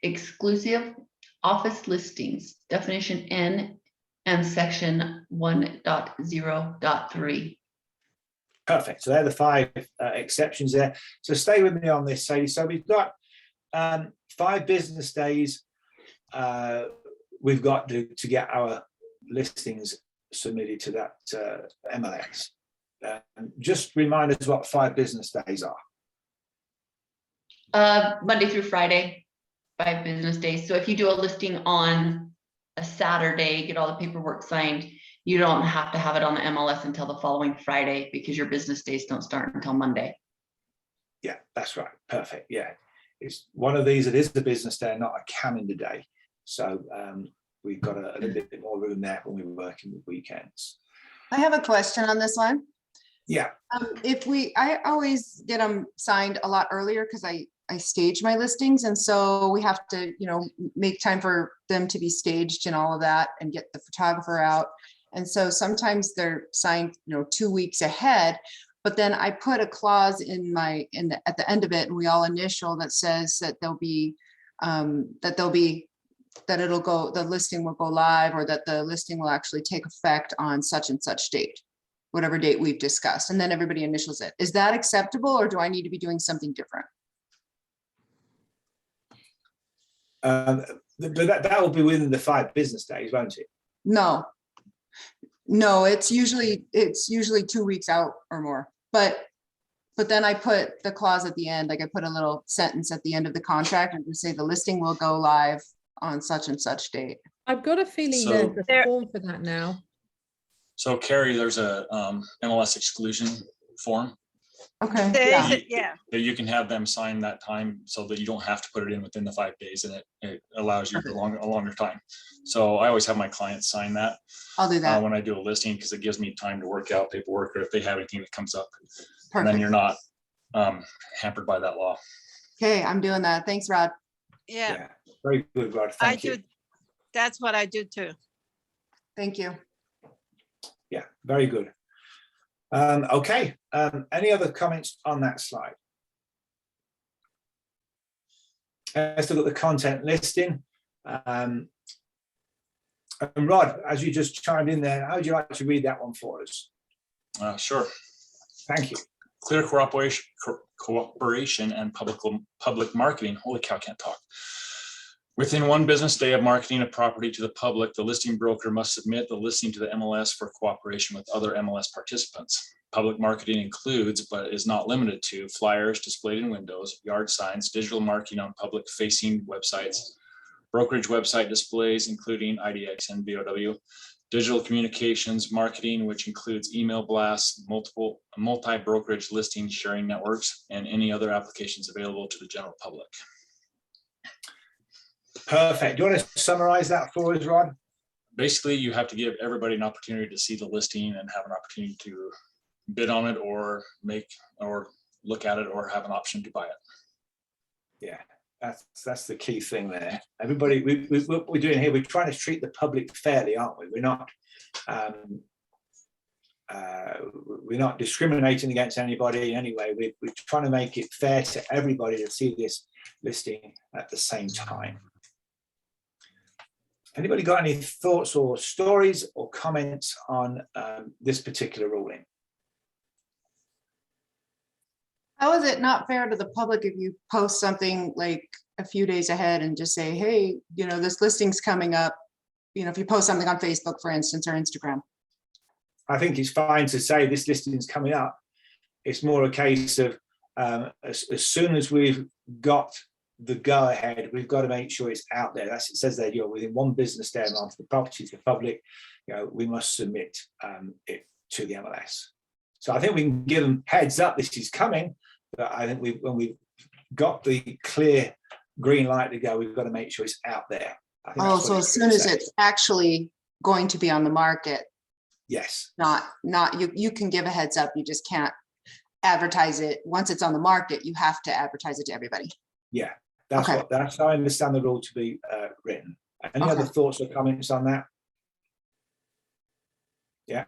exclusive office listings, definition N and section 1.0.3. Perfect, so they're the 5 exceptions there. So stay with me on this, Sadie. So we've got 5 business days we've got to get our listings submitted to that MLS. Just remind us what 5 business days are. Monday through Friday, 5 business days. So if you do a listing on a Saturday, get all the paperwork signed, you don't have to have it on the MLS until the following Friday because your business days don't start until Monday. Yeah, that's right. Perfect. Yeah, it's one of these. It is the business day, not a calendar day. So we've got a little bit more room there when we're working with weekends. I have a question on this one. Yeah. I always get them signed a lot earlier because I stage my listings. And so we have to, make time for them to be staged and all of that and get the photographer out. And so sometimes they're signed, 2 weeks ahead, but then I put a clause at the end of it, and we all initial that says that the listing will go live, or that the listing will actually take effect on such and such date, whatever date we've discussed, and then everybody initials it. Is that acceptable, or do I need to be doing something different? That will be within the 5 business days, won't it? No, it's usually 2 weeks out or more, but then I put the clause at the end, like I put a little sentence at the end of the contract and say the listing will go live on such and such date. I've got a feeling So- there's a form for that now. So Carrie, there's a MLS exclusion form Okay. There Yeah. is, yeah. that you can have them sign that time so that you don't have to put it in within the 5 days, and it allows you a longer time. So I always have my clients sign that I'll do that. when I do a listing, because it gives me time to work out paperwork, or if they have anything that comes up, and then Perfect. you're not hampered by that law. Okay, I'm doing that. Thanks, Rod. Yeah, Very good, Rod. I Thank you. do. That's what I do too. Thank you. Yeah, very good. Okay, any other comments on that slide? Let's look at the content listing. And Rod, as you just chimed in there, how would you like to read that one for us? Sure. Thank you. Clear cooperation and public marketing. Holy cow, I can't talk. Within 1 business day of marketing a property to the public, the listing broker must submit the listing to the MLS for cooperation with other MLS participants. Public marketing includes, but is not limited to, flyers displayed in windows, yard signs, digital marketing on public facing websites, brokerage website displays, including IDX and VOW, digital communications marketing, which includes email blasts, multi-brokerage listing sharing networks, and any other applications available to the general public. Perfect. Do you want to summarize that for us, Rod? Basically, you have to give everybody an opportunity to see the listing and have an opportunity to bid on it or look at it or have an option to buy it. Yeah, that's the key thing there. Everybody, what we're doing here, we're trying to treat the public fairly, aren't we? We're not discriminating against anybody in any way. We're trying to make it fair to everybody to see this listing at the same time. Anybody got any thoughts or stories or comments on this particular ruling? How is it not fair to the public if you post something like a few days ahead and just say, hey, you know, this listing's coming up? You know, if you post something on Facebook, for instance, or Instagram. I think it's fine to say this listing is coming up. It's more a case of as soon as we've got the go ahead, we've got to make sure it's out there. That's, it says there, you're within 1 business day of onto the property to the public, you know, we must submit it to the MLS. So I think we can give them heads up, this is coming, but I think when we've got the clear green light to go, we've got to make sure it's out there. I think Oh, so as soon as it's actually going to be on the market. Yes. Not you can give a heads up, you just can't advertise it. Once it's on the market, you have to advertise it to everybody. Yeah, that's Okay. that's how I understand the rule to be written. Any Okay. other thoughts or comments on that? Yeah.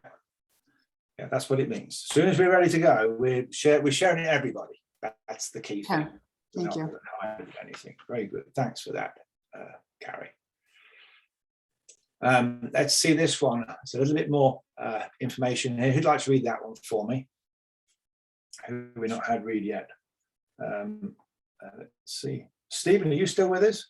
Yeah, that's what it means. As soon as we're ready to go, we're sharing it to everybody. That's the key thing. Okay. Thank you. Anything. Very good. Thanks for that, Carrie. Let's see this one. It's a little bit more information here. Who'd like to read that one for me? Who have we not had read yet? Let's see. Stephen, are you still with us?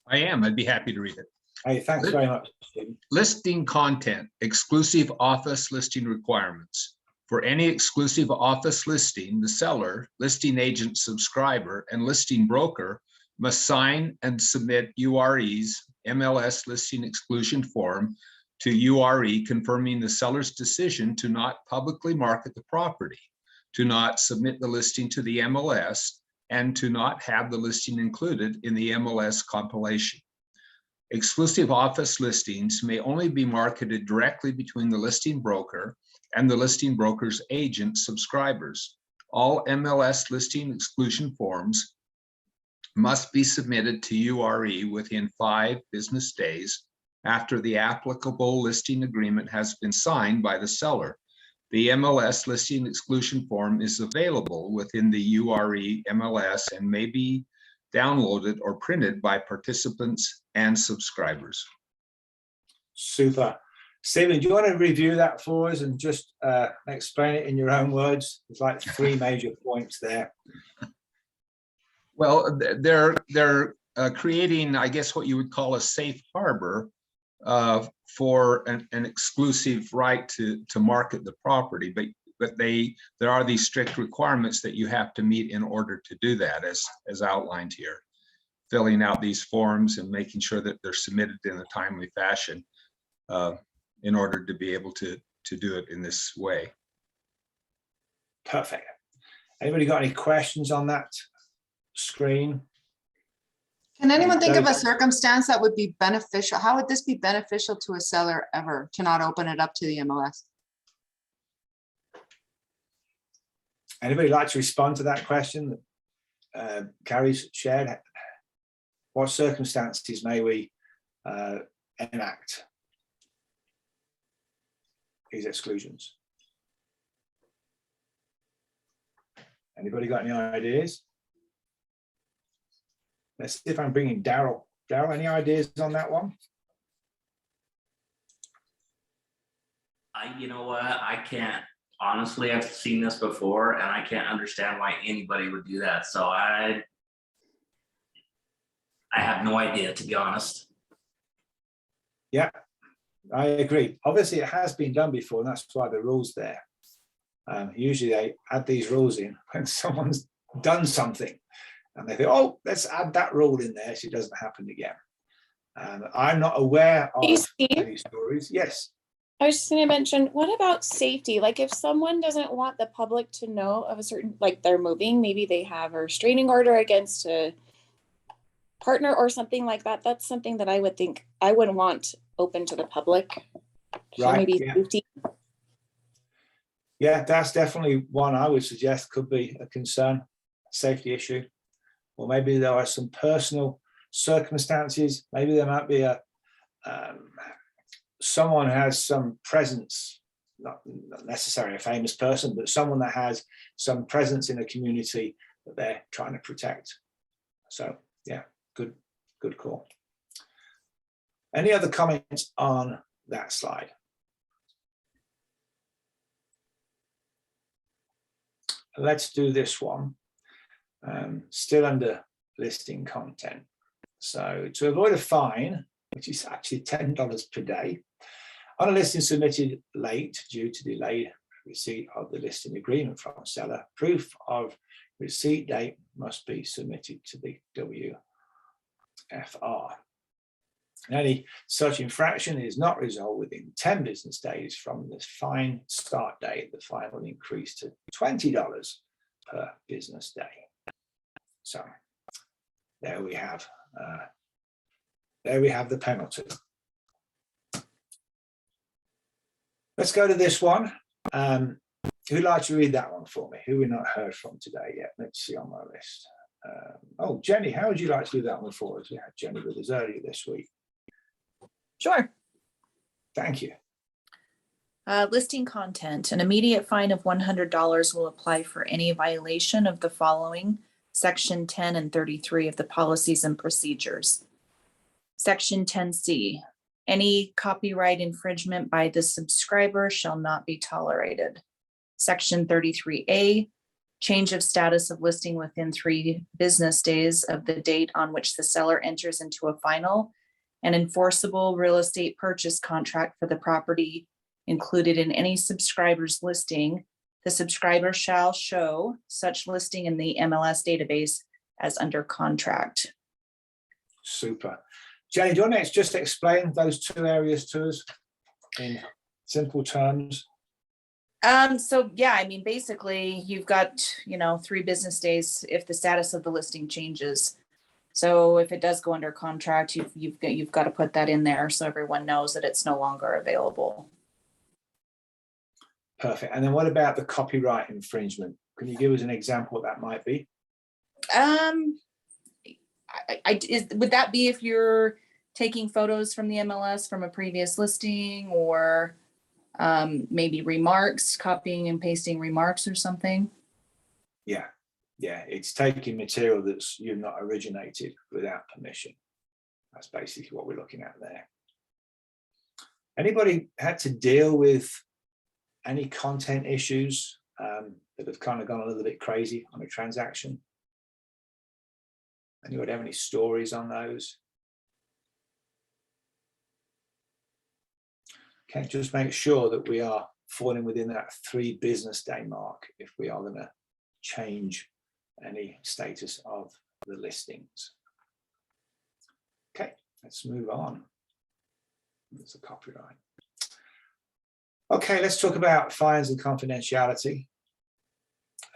I am. I'd be happy to read it. Hey, thanks very much, Stephen. Listing content, exclusive office listing requirements. For any exclusive office listing, the seller, listing agent, subscriber, and listing broker must sign and submit URE's MLS listing exclusion form to URE confirming the seller's decision to not publicly market the property, to not submit the listing to the MLS, and to not have the listing included in the MLS compilation. Exclusive office listings may only be marketed directly between the listing broker and the listing broker's agent subscribers. All MLS listing exclusion forms must be submitted to URE within 5 business days after the applicable listing agreement has been signed by the seller. The MLS listing exclusion form is available within the URE MLS and may be downloaded or printed by participants and subscribers. Super. Stephen, do you want to review that for us and just explain it in your own words? There's like 3 major points there. Well, they're creating, I guess, what you would call a safe harbor for an exclusive right to market the property, but there are these strict requirements that you have to meet in order to do that, as outlined here. Filling out these forms and making sure that they're submitted in a timely fashion in order to be able to do it in this way. Perfect. Anybody got any questions on that screen? Can anyone think of a circumstance that would be beneficial? How would this be beneficial to a seller ever to not open it up to the MLS? Anybody like to respond to that question that Carrie's shared? What circumstances may we enact these exclusions? Anybody got any ideas? Let's see if I'm bringing Daryl. Daryl, any ideas on that one? You know what, I can't, honestly, I've seen this before and I can't understand why anybody would do that. So I have no idea, to be honest. Yeah, I agree. Obviously, it has been done before, and that's why the rule's there. Usually they add these rules in when someone's done something. And they think, oh, let's add that rule in there so it doesn't happen again. I'm not aware of Steve? any stories. Yes. I was just going to mention, what about safety? Like if someone doesn't want the public to know of a certain, like they're moving, maybe they have a restraining order against a partner or something like that. That's something that I would think I wouldn't want open to the public. So Right, maybe yeah. safety. Yeah, that's definitely one I would suggest could be a concern, safety issue. Or maybe there are some personal circumstances. Maybe there might be a someone has some presence, not necessarily a famous person, but someone that has some presence in a community that they're trying to protect. So yeah, good call. Any other comments on that slide? Let's do this one. Still under listing content. So to avoid a fine, which is actually $10 per day, on a listing submitted late due to delayed receipt of the listing agreement from a seller, proof of receipt date must be submitted to the WFR. Any such infraction is not resolved within 10 business days from the fine start date. The fine will increase to $20 per business day. So there we have the penalty. Let's go to this one. Who'd like to read that one for me? Who we've not heard from today yet? Let's see on my list. Oh, Jenny, how would you like to do that one for us? We had Jenny with us earlier this week. Sure. Thank you. Listing content. An immediate fine of $100 will apply for any violation of the following: Section 10 and 33 of the Policies and Procedures. Section 10C. Any copyright infringement by the subscriber shall not be tolerated. Section 33A. Change of status of listing within 3 business days of the date on which the seller enters into a final and enforceable real estate purchase contract for the property included in any subscriber's listing. The subscriber shall show such listing in the MLS database as under contract. Super. Jenny, do you want to just explain those 2 areas to us in simple terms? So yeah, I mean, basically you've got, 3 business days if the status of the listing changes. So if it does go under contract, you've got to put that in there so everyone knows that it's no longer available. Perfect. And then what about the copyright infringement? Can you give us an example what that might be? Would that be if you're taking photos from the MLS from a previous listing, or maybe remarks, copying and pasting remarks or something? Yeah, it's taking material that's you've not originated without permission. That's basically what we're looking at there. Anybody had to deal with any content issues that have kind of gone a little bit crazy on a transaction? Anybody have any stories on those? Okay, just make sure that we are falling within that 3 business day mark if we are going to change any status of the listings. Okay, let's move on. There's a copyright. Okay, let's talk about fines and confidentiality.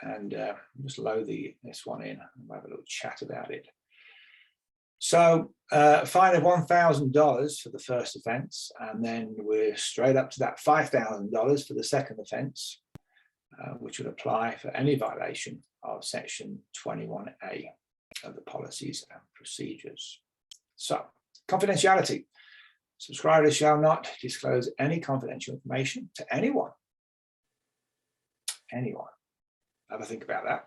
And just load this one in and we'll have a little chat about it. So a fine of $1,000 for the first offence, and then we're straight up to that $5,000 for the second offence, which would apply for any violation of Section 21A of the Policies and Procedures. So, confidentiality. Subscribers shall not disclose any confidential information to anyone. Anyone. Have a think about that.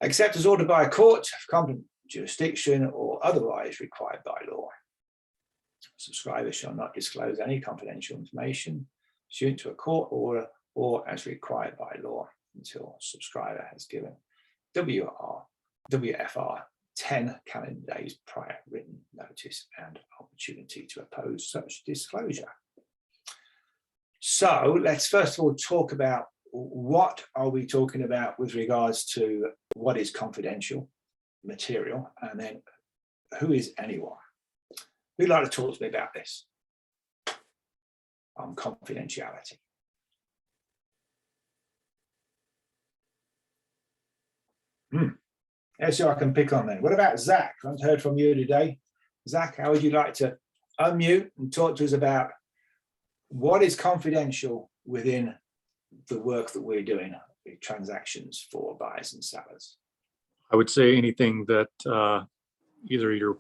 Except as ordered by a court of competent jurisdiction or otherwise required by law. Subscribers shall not disclose any confidential information pursuant to a court order or as required by law until subscriber has given WFR 10 calendar days prior written notice and opportunity to oppose such disclosure. So let's first of all talk about what are we talking about with regards to what is confidential material, and then who is anyone? Who'd like to talk to me about this on confidentiality? Let's see who I can pick on then. What about Zach? I haven't heard from you today. Zach, how would you like to unmute and talk to us about what is confidential within the work that we're doing, the transactions for buyers and sellers? I would say anything that either your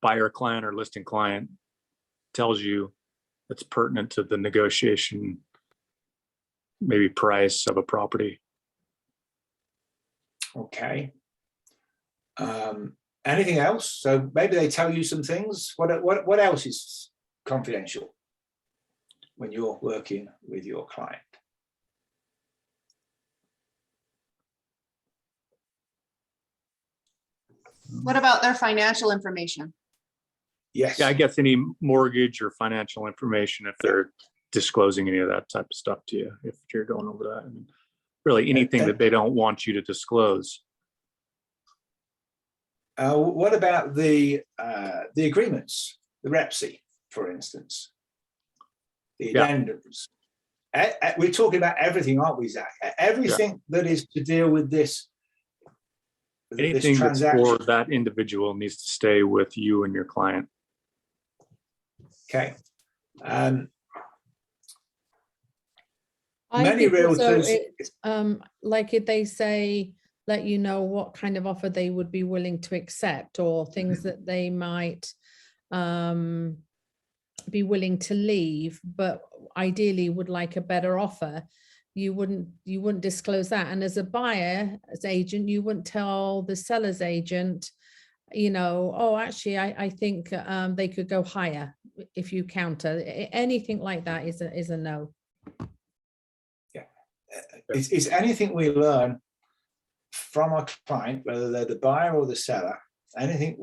buyer client or listing client tells you that's pertinent to the negotiation, maybe price of a property. Okay. Anything else? So maybe they tell you some things. What else is confidential when you're working with your client? What about their financial information? Yes. Yeah, I guess any mortgage or financial information, if they're disclosing any of that type of stuff to you, if you're going over that. I mean, really anything that they don't want you to disclose. What about the agreements, the REPSI, for instance, the addendums? We're talking about everything, aren't we, Zach? Everything that is to deal with this. Anything that's for that individual needs to stay with you and your client. Okay. I Many think also realtors, like if they say, let you know what kind of offer they would be willing to accept, or things that they might be willing to leave, but ideally would like a better offer. You wouldn't disclose that. And as a buyer, as agent, you wouldn't tell the seller's agent, you know, oh, actually, I think they could go higher if you counter. Anything like that is a no. Yeah, it's anything we learn from our client, whether they're the buyer or the seller. Anything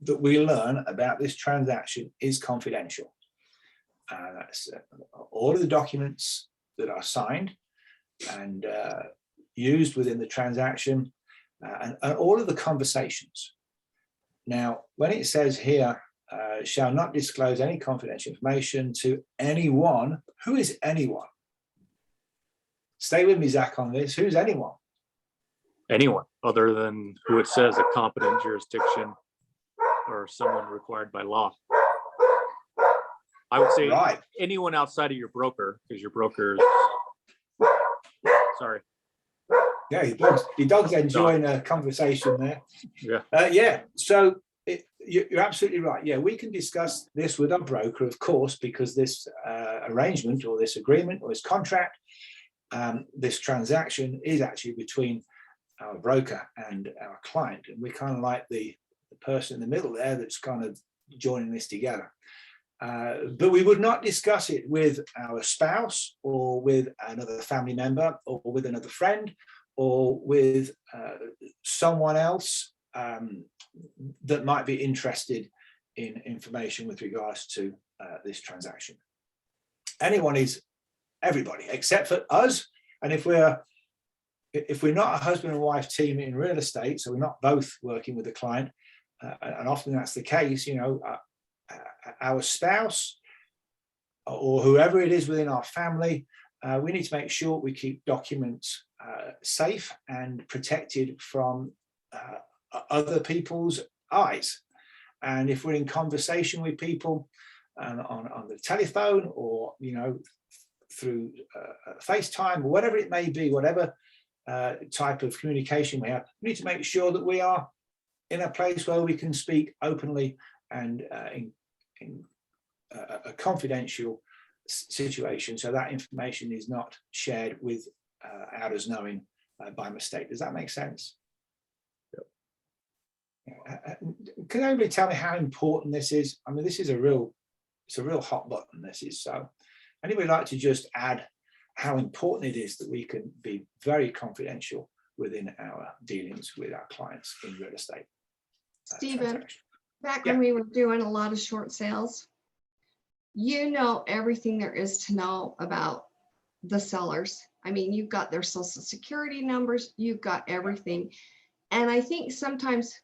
that we learn about this transaction is confidential. That's all of the documents that are signed and used within the transaction, and all of the conversations. Now, when it says here, shall not disclose any confidential information to anyone, who is anyone? Stay with me, Zach, on this. Who's anyone? Anyone other than who it says, a competent jurisdiction or someone required by law. I would say anyone outside of your broker, because your broker is, sorry. Yeah, your dog's enjoying a conversation there. Yeah. Yeah, so you're absolutely right. Yeah, we can discuss this with our broker, of course, because this arrangement or this agreement or this contract, this transaction is actually between our broker and our client. And we're kind of like the person in the middle there that's kind of joining this together. But we would not discuss it with our spouse or with another family member or with another friend or with someone else that might be interested in information with regards to this transaction. Anyone is everybody except for us. And if we're not a husband and wife team in real estate, so we're not both working with the client, and often that's the case, you know, our spouse or whoever it is within our family, we need to make sure we keep documents safe and protected from other people's eyes. And if we're in conversation with people on the telephone or, you know, through FaceTime or whatever it may be, whatever type of communication we have, we need to make sure that we are in a place where we can speak openly and in a confidential situation, so that information is not shared without us knowing by mistake. Does that make sense? Yep. Can anybody tell me how important this is? I mean, this is it's a real hot button. This is so. Anybody like to just add how important it is that we can be very confidential within our dealings with our clients in real estate? Stephen, back when we were doing a lot of short sales, you know everything there is to know about the sellers. I mean, you've got their social security numbers, you've got everything. And I think sometimes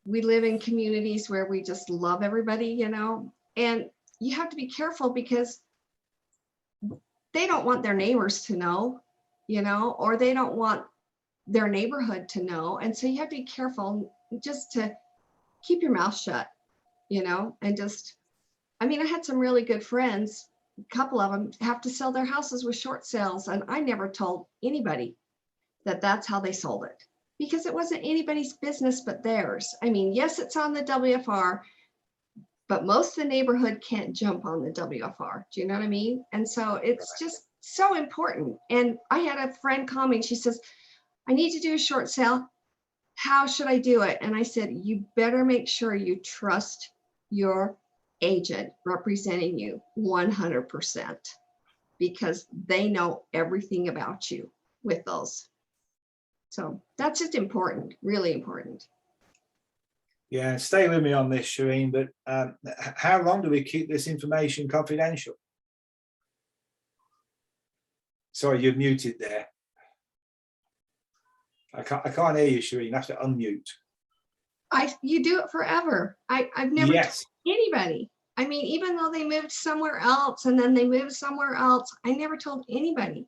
we live in communities where we just love everybody, you know, and you have to be careful because they don't want their neighbors to know, you know, or they don't want their neighborhood to know. And so you have to be careful just to keep your mouth shut, you know, and just, I mean, I had some really good friends, a couple of them have to sell their houses with short sales. And I never told anybody that that's how they sold it because it wasn't anybody's business but theirs. I mean, yes, it's on the WFR, but most of the neighborhood can't jump on the WFR. Do you know what I mean? And so it's just so important. And I had a friend call me, she says, I need to do a short sale. How should I do it? And I said, you better make sure you trust your agent representing you 100% because they know everything about you with those. So that's just important, really important. Yeah, stay with me on this, Shireen, but how long do we keep this information confidential? Sorry, you're muted there. I can't hear you, Shireen. You have to unmute. You do it forever. I've never Yes. told anybody. I mean, even though they moved somewhere else and then they moved somewhere else, I never told anybody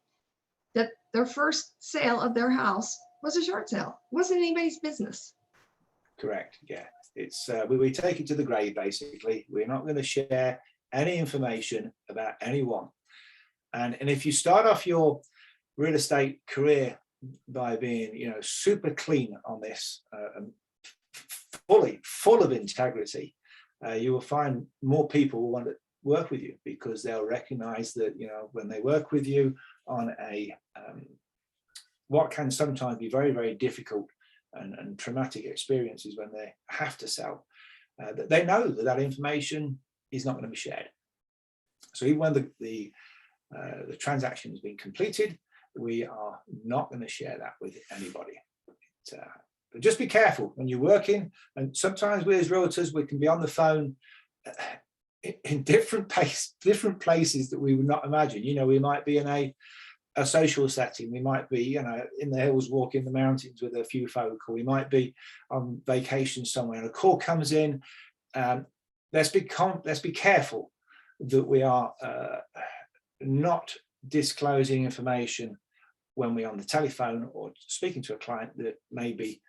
that their first sale of their house was a short sale. It wasn't anybody's business. Correct. Yeah, it's we take it to the grave. Basically, we're not going to share any information about anyone. And if you start off your real estate career by being, you know, super clean on this, full of integrity, you will find more people will want to work with you because they'll recognize that, you know, when they work with you on a what can sometimes be very, very difficult and traumatic experiences when they have to sell, that they know that that information is not going to be shared. So even when the transaction has been completed, we are not going to share that with anybody. But just be careful when you're working. And sometimes we as realtors, we can be on the phone in different places that we would not imagine. You know, we might be in a social setting. We might be, you know, in the hills, walking the mountains with a few folk, or we might be on vacation somewhere and a call comes in. Let's be careful that we are not disclosing information when we're on the telephone or speaking to a client that may be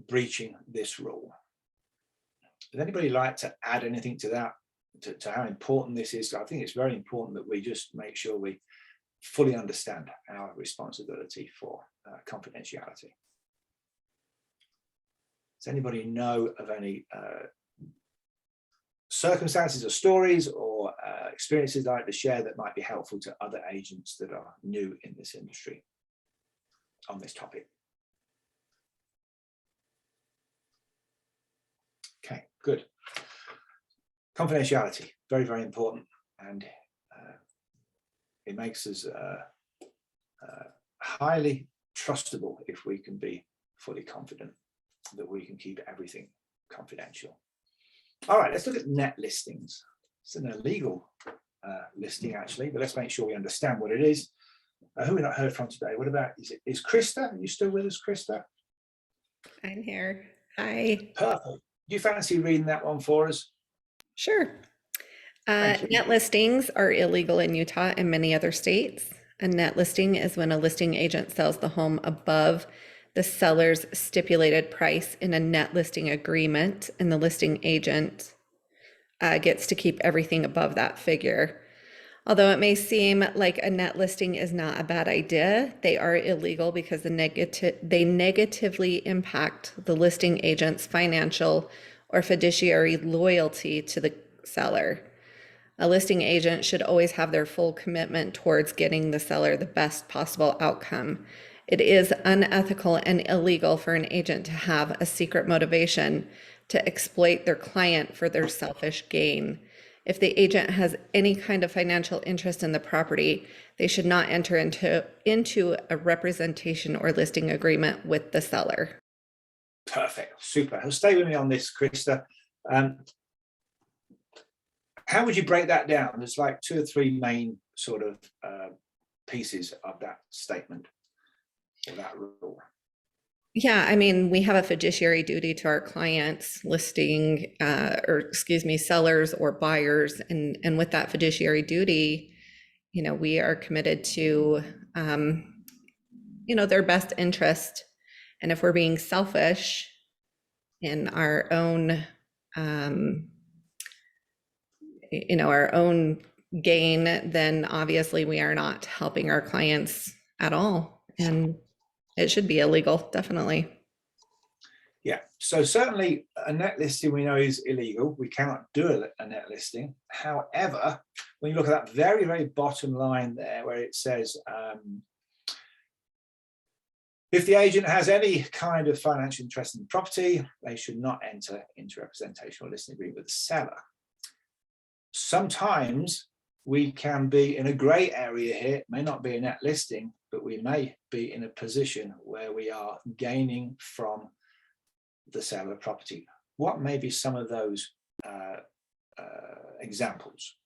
breaching this rule. Would anybody like to add anything to that, to how important this is? I think it's very important that we just make sure we fully understand our responsibility for confidentiality. Does anybody know of any circumstances or stories or experiences I'd like to share that might be helpful to other agents that are new in this industry on this topic? Okay, good. Confidentiality, very, very important, and it makes us highly trustable if we can be fully confident that we can keep everything confidential. All right, let's look at net listings. It's an illegal listing actually, but let's make sure we understand what it is. Who we not heard from today? What about, is Krista? Are you still with us, Krista? I'm here. Hi. Perfect. Do you fancy reading that one for us? Sure. Net listings are illegal in Utah and many other states. A net listing is when a listing agent sells the home above the seller's stipulated price in a net listing agreement, and the listing agent gets to keep everything above that figure. Although it may seem like a net listing is not a bad idea, they are illegal because they negatively impact the listing agent's financial or fiduciary loyalty to the seller. A listing agent should always have their full commitment towards getting the seller the best possible outcome. It is unethical and illegal for an agent to have a secret motivation to exploit their client for their selfish gain. If the agent has any kind of financial interest in the property, they should not enter into a representation or listing agreement with the seller. Perfect, super. Stay with me on this, Krista. How would you break that down? There's like 2 or 3 main sort of pieces of that statement or that rule. Yeah, I mean, we have a fiduciary duty to our clients listing, sellers or buyers. And with that fiduciary duty, we are committed to, their best interest. And if we're being selfish in our own, our own gain, then obviously we are not helping our clients at all. And it should be illegal, definitely. Yeah, so certainly a net listing we know is illegal. We cannot do a net listing. However, when you look at that very, very bottom line there where it says, if the agent has any kind of financial interest in the property, they should not enter into representation or listing agreement with the seller. Sometimes we can be in a grey area here. It may not be a net listing, but we may be in a position where we are gaining from the sale of the property. What may be some of those examples?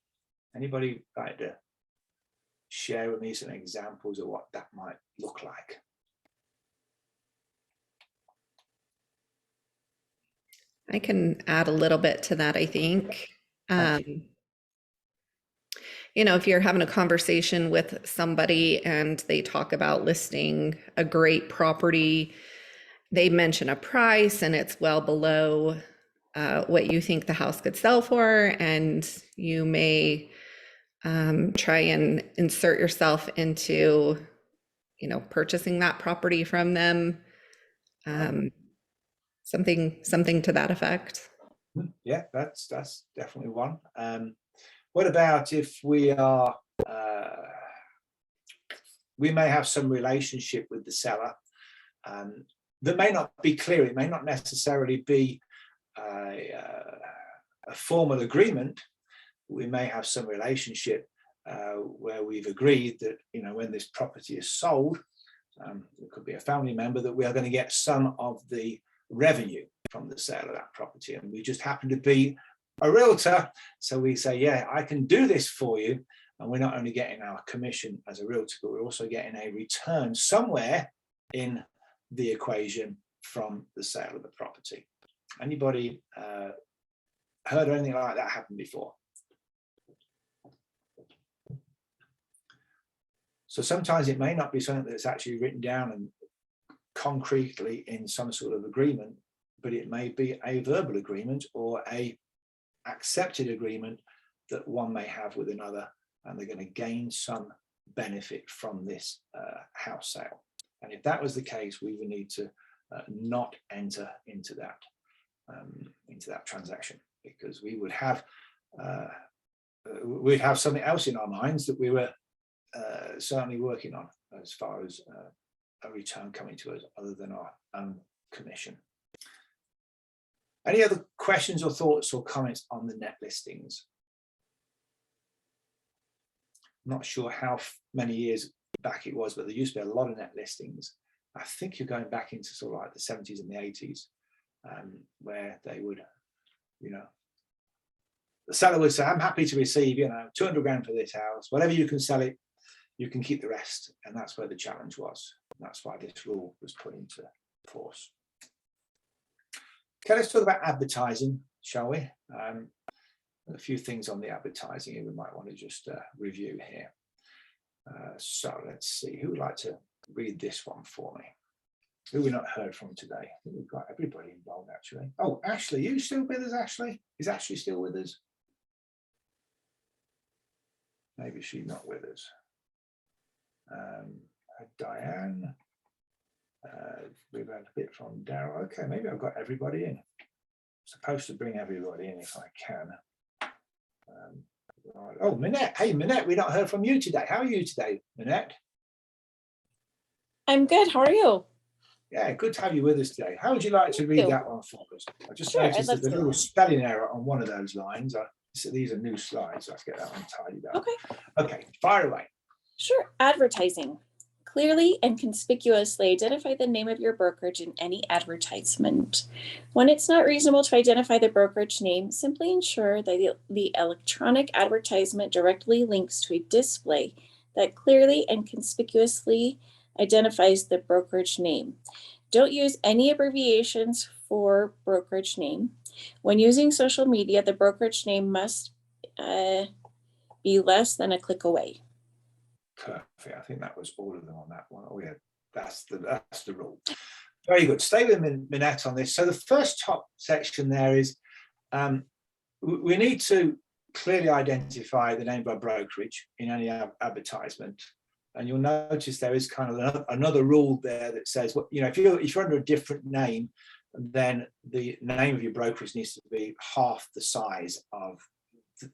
Anybody like to share with me some examples of what that might look like? I can add a little bit to that, I think. If you're having a conversation with somebody and they talk about listing a great property, they mention a price and it's well below what you think the house could sell for, and you may try and insert yourself into, purchasing that property from them. Something to that effect. Yeah, that's definitely one. What about if we are, we may have some relationship with the seller that may not be clear. It may not necessarily be a formal agreement. We may have some relationship where we've agreed that, when this property is sold, it could be a family member, that we are going to get some of the revenue from the sale of that property. And we just happen to be a realtor. So we say, yeah, I can do this for you. And we're not only getting our commission as a realtor, but we're also getting a return somewhere in the equation from the sale of the property. Anybody heard anything like that happen before? So sometimes it may not be something that's actually written down and concretely in some sort of agreement, but it may be a verbal agreement or a accepted agreement that one may have with another, and they're going to gain some benefit from this house sale. And if that was the case, we would need to not enter into that transaction, because we would have we'd have something else in our minds that we were certainly working on as far as a return coming to us other than our own commission. Any other questions or thoughts or comments on the net listings? I'm not sure how many years back it was, but there used to be a lot of net listings. I think you're going back into sort of like the 70s and the 80s, where they would, the seller would say, I'm happy to receive, 200 grand for this house, whatever you can sell it, you can keep the rest. And that's where the challenge was. And that's why this rule was put into force. Okay, let's talk about advertising, shall we? A few things on the advertising here we might want to just review here. So let's see, who would like to read this one for me? Who we not heard from today? I think we've got everybody involved, actually. Oh, Ashley, you still with us, Ashley? Is Ashley still with us? Maybe she's not with us. Diane. We've had a bit from Daryl. Okay, maybe I've got everybody in. I'm supposed to bring everybody in if I can. Right. Oh, Minette. Hey, Minette, we not heard from you today. How are you today, Minette? I'm good. How are you? Yeah, good to have you with us today. How would you like to read that one for us? I just noticed there's a little spelling error on one of those lines. So these are new slides. Let's get that one tidied up. Okay, fire away. Sure. Advertising. Clearly and conspicuously identify the name of your brokerage in any advertisement. When it's not reasonable to identify the brokerage name, simply ensure that the electronic advertisement directly links to a display that clearly and conspicuously identifies the brokerage name. Don't use any abbreviations for brokerage name. When using social media, the brokerage name must be less than a click away. Perfect. I think that was all of them on that one. Oh yeah, that's the rule. Very good. Stay with Minette on this. So the first top section there is we need to clearly identify the name of our brokerage in any advertisement. And you'll notice there is kind of another rule there that says, well, you know, if you're under a different name, then the name of your brokerage needs to be half the size of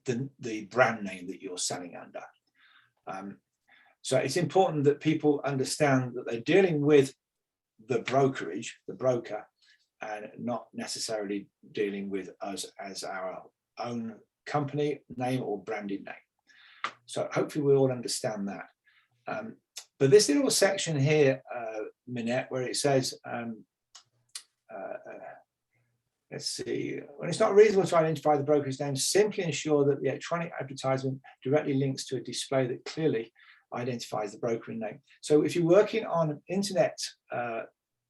the brand name that you're selling under. So it's important that people understand that they're dealing with the brokerage, the broker, and not necessarily dealing with us as our own company name or branded name. So hopefully we all understand that. But this little section here, Minette, where it says, let's see, when it's not reasonable to identify the broker's name, simply ensure that the electronic advertisement directly links to a display that clearly identifies the broker name. So if you're working on internet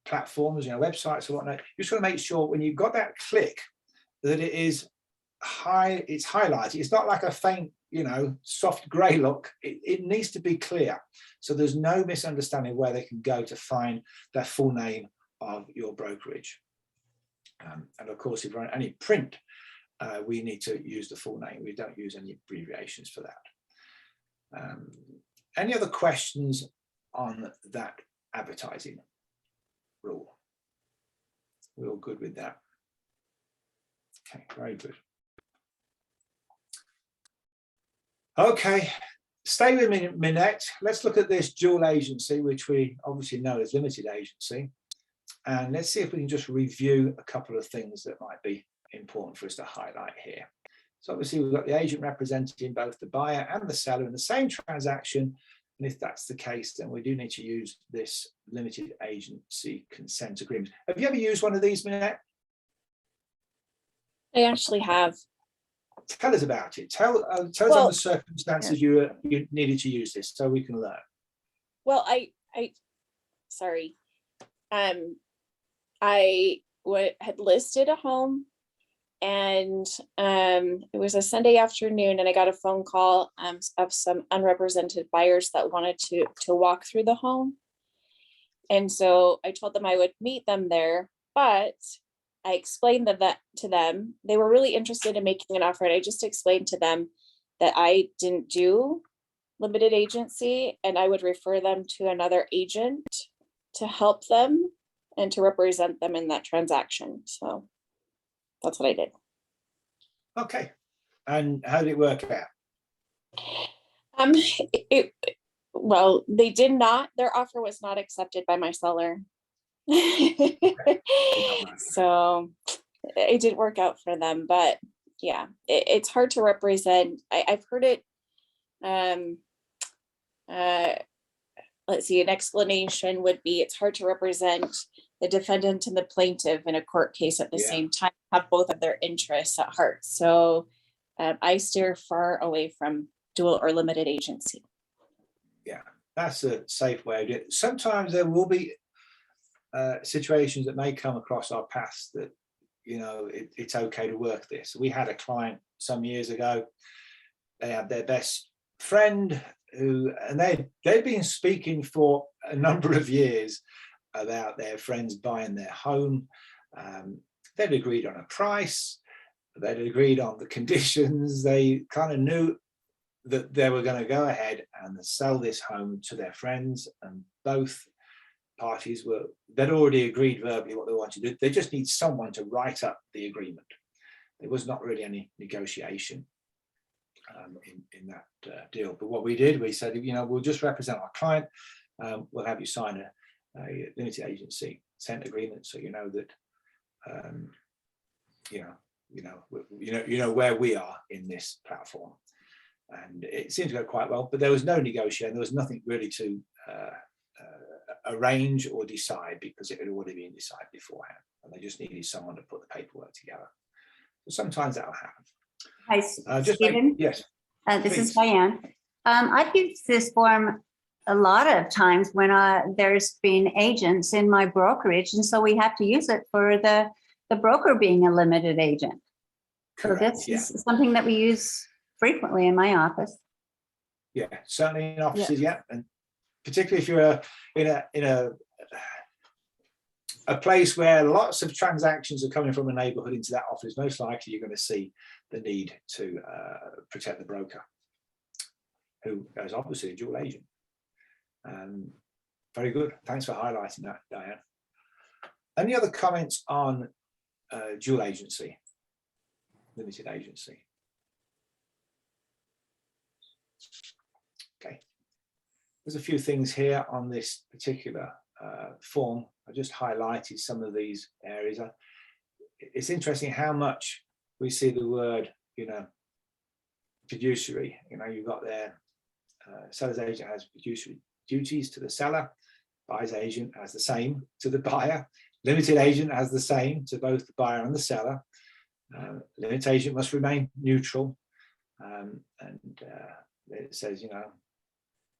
platforms, you know, websites or whatnot, you just want to make sure when you've got that click that it is it's highlighted. It's not like a faint, you know, soft grey look. It needs to be clear. So there's no misunderstanding where they can go to find their full name of your brokerage. And of course, if we're on any print, we need to use the full name. We don't use any abbreviations for that. Any other questions on that advertising rule? We're all good with that. Okay, very good. Okay, stay with me, Minette. Let's look at this dual agency, which we obviously know as limited agency. And let's see if we can just review a couple of things that might be important for us to highlight here. So obviously we've got the agent representing both the buyer and the seller in the same transaction. And if that's the case, then we do need to use this limited agency consent agreement. Have you ever used one of these, Minette? I actually have. Tell us about it. Tell us on the circumstances you needed to use this so we can learn. Well, sorry. I had listed a home, and it was a Sunday afternoon, and I got a phone call of some unrepresented buyers that wanted to walk through the home. And so I told them I would meet them there, but I explained that to them. They were really interested in making an offer, and I just explained to them that I didn't do limited agency, and I would refer them to another agent to help them and to represent them in that transaction. So that's what I did. Okay. And how did it work out? Well, they did not, their offer was not accepted by my seller. So it didn't work out for them, but yeah, it's hard to represent. I've heard it. Let's see, an explanation would be it's hard to represent the defendant and the plaintiff in a court case at the same time, have both of their interests at heart. So I steer far away from dual or limited agency. Yeah, that's a safe way of doing it. Sometimes there will be situations that may come across our paths that, you know, it's okay to work this. We had a client some years ago. They had their best friend and they'd been speaking for a number of years about their friends buying their home. They'd agreed on a price. They'd agreed on the conditions. They kind of knew that they were going to go ahead and sell this home to their friends, and both parties they'd already agreed verbally what they wanted to do. They just need someone to write up the agreement. There was not really any negotiation in that deal. But what we did, we said, you know, we'll just represent our client. We'll have you sign a limited agency consent agreement, so you know that you know where we are in this platform. And it seemed to go quite well, but there was no negotiation. There was nothing really to arrange or decide, because it had already been decided beforehand, and they just needed someone to put the paperwork together. So sometimes that'll happen. Hi, Stephen. Yes. This is Diane. I've used this form a lot of times when there's been agents in my brokerage, and so we have to use it for the broker being a limited agent. So Correct, this yeah. is something that we use frequently in my office. Yeah, certainly in offices, yeah. And particularly if you're in a place where lots of transactions are coming from a neighborhood into that office, most likely you're going to see the need to protect the broker, who is obviously a dual agent. Very good. Thanks for highlighting that, Diane. Any other comments on dual agency, limited agency? Okay. There's a few things here on this particular form. I just highlighted some of these areas. It's interesting how much we see the word, fiduciary. You've got there, seller's agent has fiduciary duties to the seller, buyer's agent has the same to the buyer, limited agent has the same to both the buyer and the seller. Limited agent must remain neutral, and it says,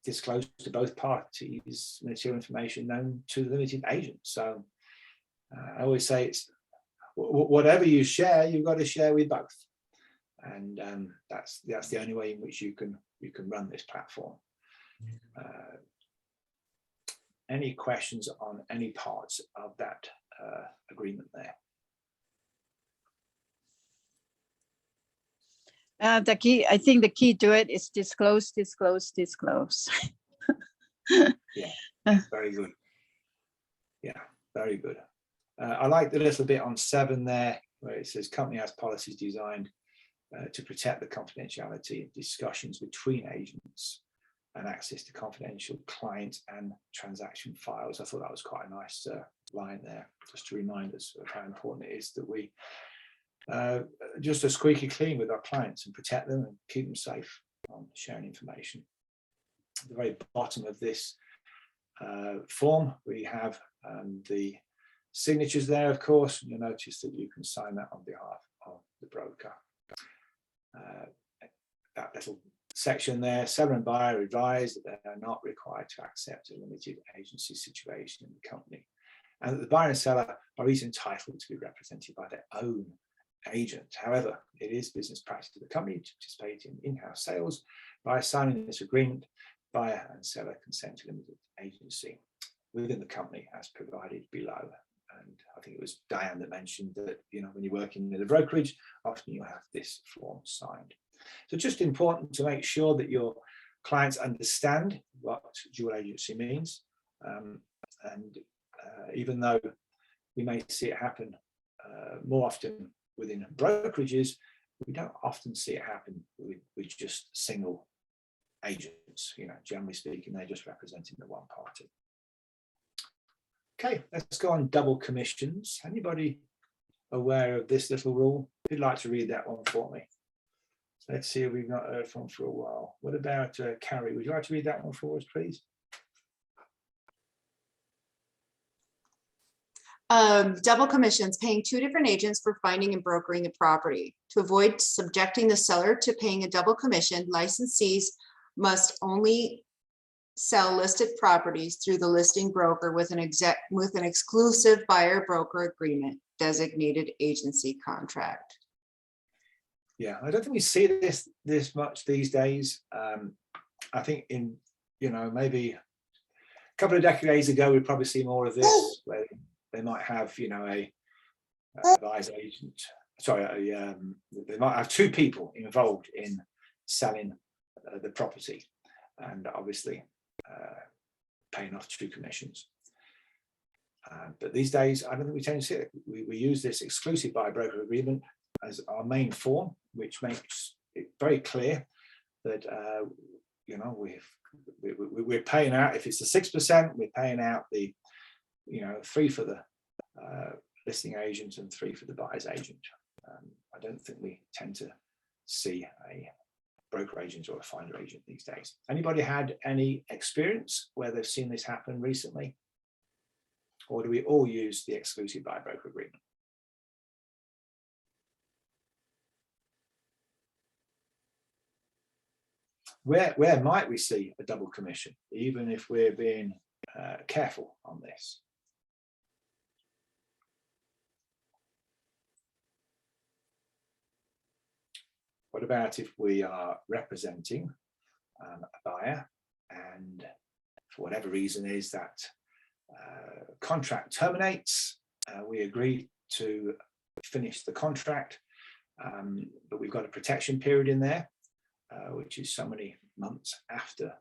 disclose to both parties material information known to the limited agent. So I always say it's whatever you share, you've got to share with both, and that's the only way in which you can run this platform. Any questions on any parts of that agreement there? The key, I think the key to it is disclose, disclose, disclose. Yeah, very good. Yeah, very good. I like the little bit on 7 there, where it says company has policies designed to protect the confidentiality of discussions between agents and access to confidential client and transaction files. I thought that was quite a nice line there, just to remind us of how important it is that we just are squeaky clean with our clients and protect them and keep them safe on sharing information. At the very bottom of this form, we have the signatures there, of course. You'll notice that you can sign that on behalf of the broker. That little section there, seller and buyer advise that they are not required to accept a limited agency situation in the company, and that the buyer and seller are each entitled to be represented by their own agent. However, it is business practice of the company to participate in in-house sales. By signing this agreement, buyer and seller consent to limited agency within the company as provided below. And I think it was Diane that mentioned that, when you're working in a brokerage, often you have this form signed. So just important to make sure that your clients understand what dual agency means. Even though we may see it happen more often within brokerages, we don't often see it happen with just single agents. Generally speaking, they're just representing the one party. Okay, let's go on double commissions. Anybody aware of this little rule? Who'd like to read that one for me? Let's see if we've not heard from for a while. What about Carrie? Would you like to read that one for us, please? Double commissions, paying 2 different agents for finding and brokering a property. To avoid subjecting the seller to paying a double commission, licensees must only sell listed properties through the listing broker with an exclusive buyer broker agreement, designated agency contract. Yeah, I don't think we see this much these days. I think in maybe a couple of decades ago, we'd probably see more of this, where they might have a buyer's agent. Sorry, they might have 2 people involved in selling the property, and obviously paying off 2 commissions. But these days, I don't think we tend to see it. We use this exclusive buyer broker agreement as our main form, which makes it very clear that we're paying out, if it's the 6%, we're paying out the 3 for the listing agent and 3 for the buyer's agent. I don't think we tend to see a broker agent or a finder agent these days. Anybody had any experience where they've seen this happen recently? Or do we all use the exclusive buyer broker agreement? where might we see a double commission, even if we're being careful on this? What about if we are representing a buyer and for whatever reason is that contract terminates, we agree to finish the contract, but we've got a protection period in there, which is so many months after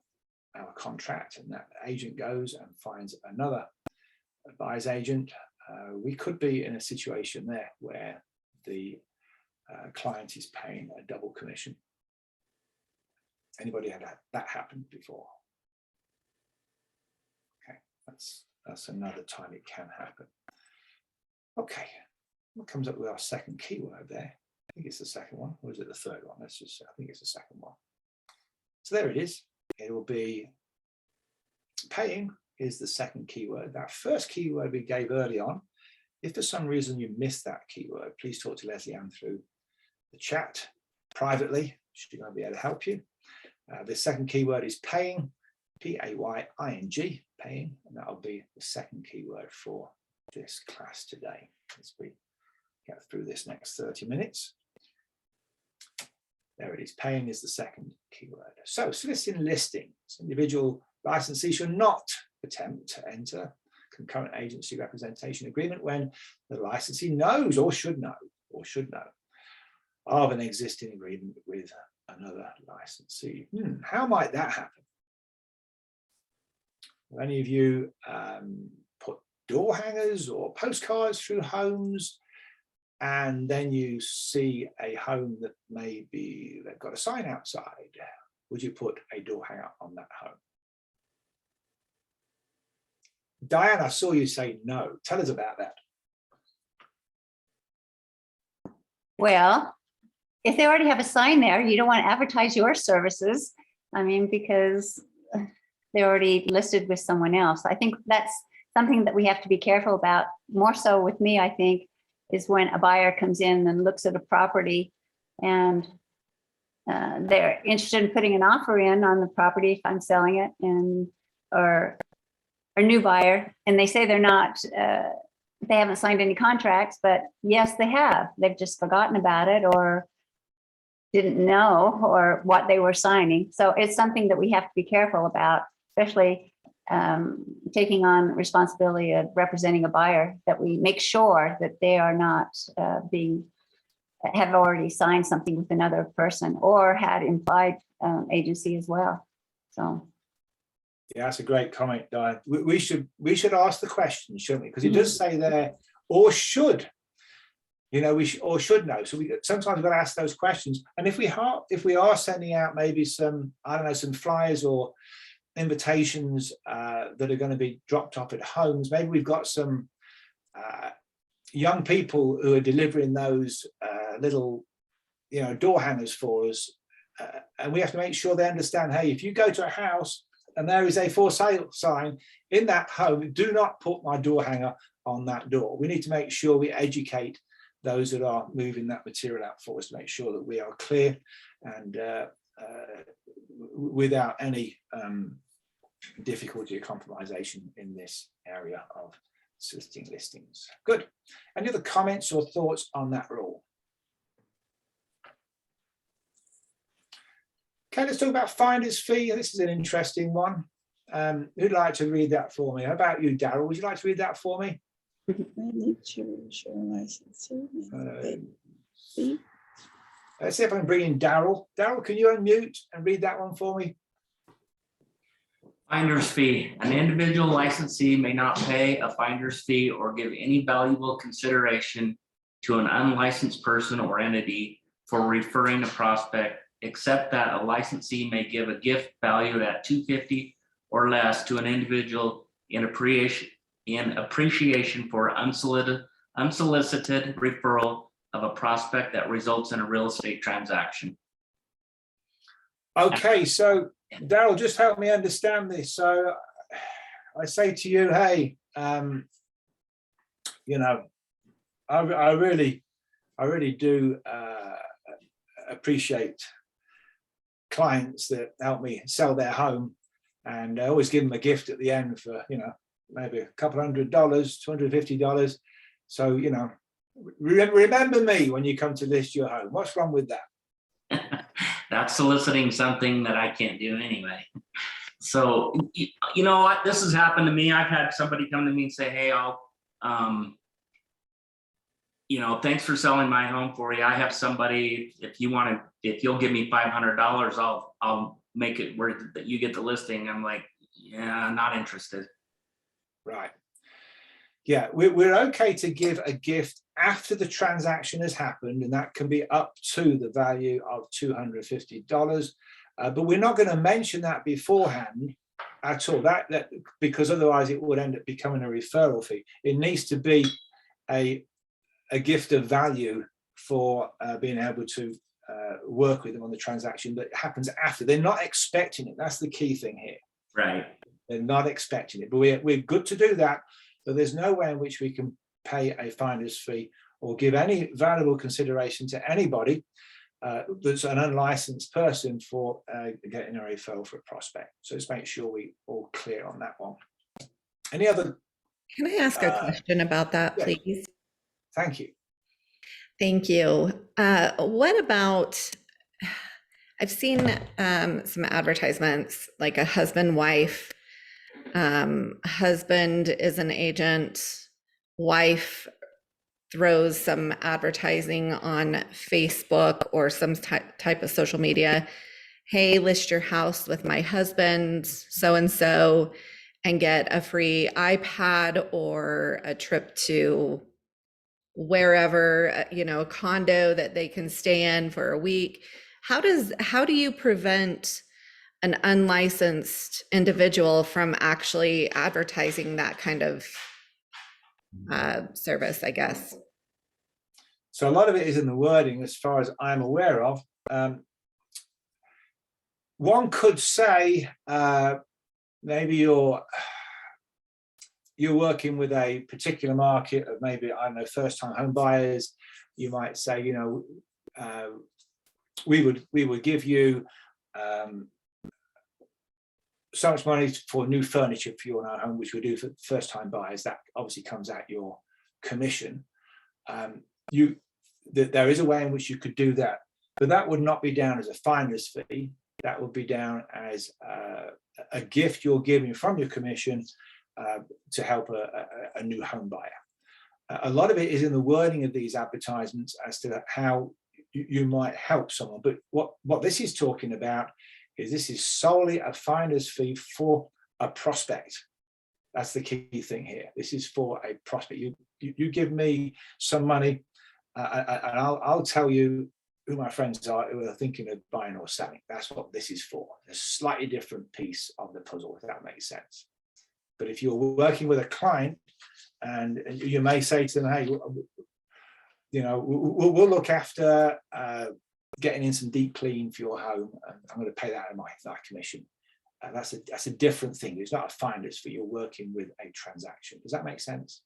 our contract, and that agent goes and finds another buyer's agent. We could be in a situation there where the client is paying a double commission. Anybody had that happen before? Okay, that's another time it can happen. Okay, what comes up with our second keyword there? I think it's the second one, or is it the third one? Let's just, I think it's the second one. So there it is. It will be paying is the second keyword. That first keyword we gave early on, if for some reason you missed that keyword, please talk to Leslie Ann through the chat privately. She's going to be able to help you. The second keyword is paying, P-A-Y-I-N-G, paying, and that'll be the second keyword for this class today as we get through this next 30 minutes. There it is. Paying is the second keyword. So soliciting listings. Individual licensee should not attempt to enter concurrent agency representation agreement when the licensee knows or should know of an existing agreement with another licensee. How might that happen? Will any of you put door hangers or postcards through homes, and then you see a home that maybe they've got a sign outside? Would you put a door hanger on that home? Diane, I saw you say no. Tell us about that. Well, if they already have a sign there, you don't want to advertise your services. I mean, because they're already listed with someone else. I think that's something that we have to be careful about. More so with me, I think, is when a buyer comes in and looks at a property and they're interested in putting an offer in on the property if I'm selling it, and or a new buyer, and they say they're not, they haven't signed any contracts, but yes, they have. They've just forgotten about it or didn't know or what they were signing. So it's something that we have to be careful about, especially taking on responsibility of representing a buyer, that we make sure that they are not have already signed something with another person or had implied agency as well. So. Yeah, that's a great comment, Diane. We should ask the question, shouldn't we? Because it does say there, or should, or should know. So sometimes we've got to ask those questions. And if we are sending out maybe some, I don't know, some flyers or invitations that are going to be dropped off at homes, maybe we've got some young people who are delivering those little, door hangers for us, and we have to make sure they understand, hey, if you go to a house and there is a for sale sign in that home, do not put my door hanger on that door. We need to make sure we educate those that are moving that material out for us to make sure that we are clear and without any difficulty or compromisation in this area of soliciting listings. Good. Any other comments or thoughts on that rule? Okay, let's talk about finder's fee. This is an interesting one. Who'd like to read that for me? How about you, Daryl? Would you like to read that for me? Let's see if I can bring in Daryl. Daryl, can you unmute and read that one for me? Finder's fee. An individual licensee may not pay a finder's fee or give any valuable consideration to an unlicensed person or entity for referring a prospect, except that a licensee may give a gift valued at $250 or less to an individual in appreciation for unsolicited referral of a prospect that results in a real estate transaction. Okay, so Daryl, just help me understand this. So I say to you, hey, I really do appreciate clients that help me sell their home, and I always give them a gift at the end for, you know, maybe a couple $100, $250. So, you know, remember me when you come to list your home. What's wrong with that? That's soliciting something that I can't do anyway. So, you know what, this has happened to me. I've had somebody come to me and say, hey, I'll, you know, thanks for selling my home for you. I have somebody, if you'll give me $500, I'll make it worth it that you get the listing. I'm like, yeah, not interested. Right. Yeah, we're okay to give a gift after the transaction has happened, and that can be up to the value of $250. But we're not going to mention that beforehand at all. That because otherwise it would end up becoming a referral fee. It needs to be a gift of value for being able to work with them on the transaction that happens after. They're not expecting it. That's the key thing here. Right. They're not expecting it, but we're good to do that. But there's no way in which we can pay a finder's fee or give any valuable consideration to anybody that's an unlicensed person for getting a referral for a prospect. So let's make sure we all clear on that one. Any other? Can I ask a question about that, yeah. please? Thank you. Thank you. What about, I've seen some advertisements like a husband-wife. Husband is an agent, wife throws some advertising on Facebook or some type of social media. Hey, list your house with my husband, so-and-so, and get a free iPad or a trip to wherever, you know, a condo that they can stay in for a week. How do you prevent an unlicensed individual from actually advertising that kind of service, I guess? So a lot of it is in the wording, as far as I'm aware of. One could say maybe you're working with a particular market of maybe, I don't know, first-time home buyers. You might say, you know, we would give you so much money for new furniture for your home, which we do for first-time buyers. That obviously comes out your commission. There is a way in which you could do that, but that would not be down as a finder's fee. That would be down as a gift you're giving from your commission to help a new home buyer. A lot of it is in the wording of these advertisements as to how you might help someone. But what this is talking about is this is solely a finder's fee for a prospect. That's the key thing here. This is for a prospect. You give me some money, and I'll tell you who my friends are who are thinking of buying or selling. That's what this is for. A slightly different piece of the puzzle, if that makes sense. But if you're working with a client, and you may say to them, hey, you know, we'll look after getting in some deep clean for your home, and I'm going to pay that out of my commission. That's a different thing. It's not a finder's fee. You're working with a transaction. Does that make sense?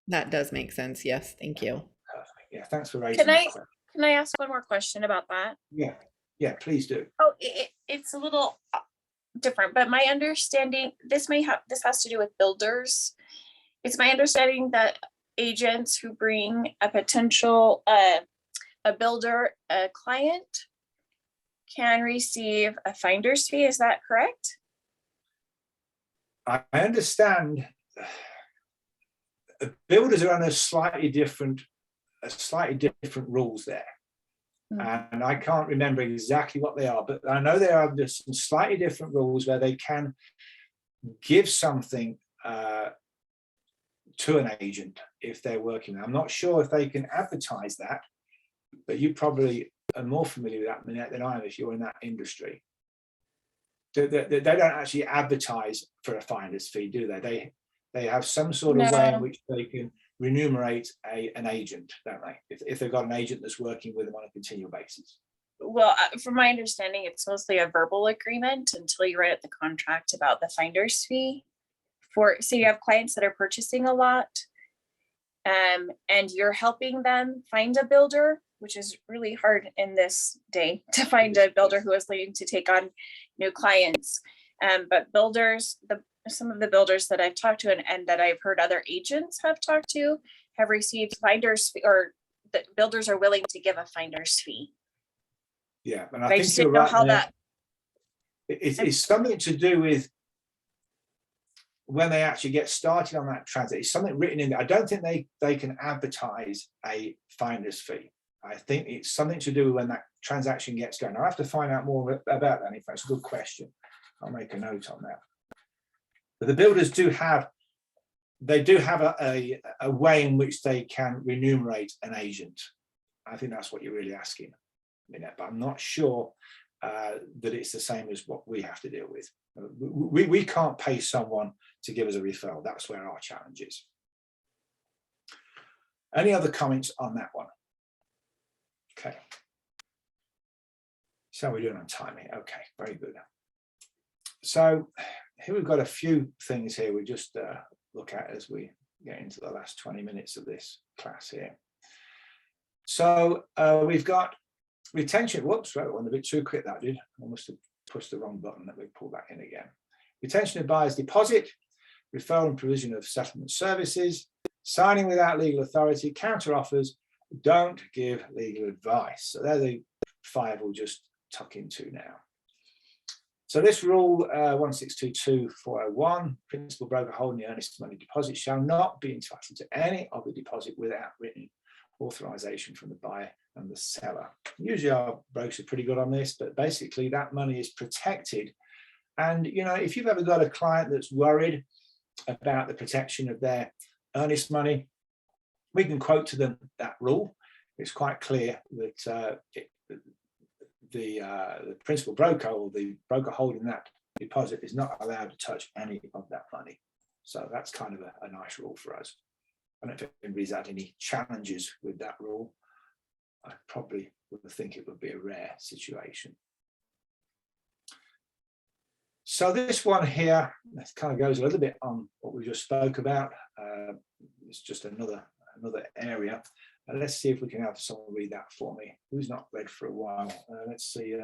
That does make sense. Yes, thank you. Perfect. Yeah, thanks for raising that question. Can I ask one more question about that? Yeah, please do. Oh, it's a little different, but my understanding, this has to do with builders. It's my understanding that agents who bring a potential a builder, a client, can receive a finder's fee. Is that correct? I understand builders are under slightly different rules there. And I can't remember exactly what they are, but I know there are just some slightly different rules where they can give something to an agent if they're working. I'm not sure if they can advertise that, but you probably are more familiar with that than I am if you're in that industry. They don't actually advertise for a finder's fee, do they? They have some sort of way in which they can remunerate an agent, don't they? If they've got an agent that's working with them on a continual basis. Well, from my understanding, it's mostly a verbal agreement until you write up the contract about the finder's fee. So you have clients that are purchasing a lot, and you're helping them find a builder which is really hard in this day to find a builder who is willing to take on new clients. But builders, some of the builders that I've talked to and that I've heard other agents have talked to have received finder's fee, or the builders are willing to give a finder's fee. Yeah, and But I I think just you're didn't know right how there. that. It's something to do with when they actually get started on that transit. It's something written in there. I don't think they can advertise a finder's fee. I think it's something to do with when that transaction gets going. I'll have to find out more about that. In fact, it's a good question. I'll make a note on that. But the builders do have a way in which they can remunerate an agent. I think that's what you're really asking, but I'm not sure that it's the same as what we have to deal with. We can't pay someone to give us a referral. That's where our challenge is. Any other comments on that one? Okay. So we're doing on timing. Okay, very good. So here we've got a few things here we just look at as we get into the last 20 minutes of this class here. So we've got retention. Whoops, right, I went a bit too quick, that did. I must have pushed the wrong button. Let me pull back in again. Retention of buyer's deposit, referral and provision of settlement services, signing without legal authority, counter offers, don't give legal advice. So they're the 5 we'll just tuck into now. So this rule 1622-401, principal broker holding the earnest money deposit shall not be entitled to any of the deposit without written authorization from the buyer and the seller. Usually our brokers are pretty good on this, but basically that money is protected. And if you've ever got a client that's worried about the protection of their earnest money, we can quote to them that rule. It's quite clear that the principal broker or the broker holding that deposit is not allowed to touch any of that money. So that's kind of a nice rule for us. I don't know if anybody's had any challenges with that rule. I probably would think it would be a rare situation. So this one here, this kind of goes a little bit on what we just spoke about. It's just another area. Let's see if we can have someone read that for me. Who's not read for a while? Let's see.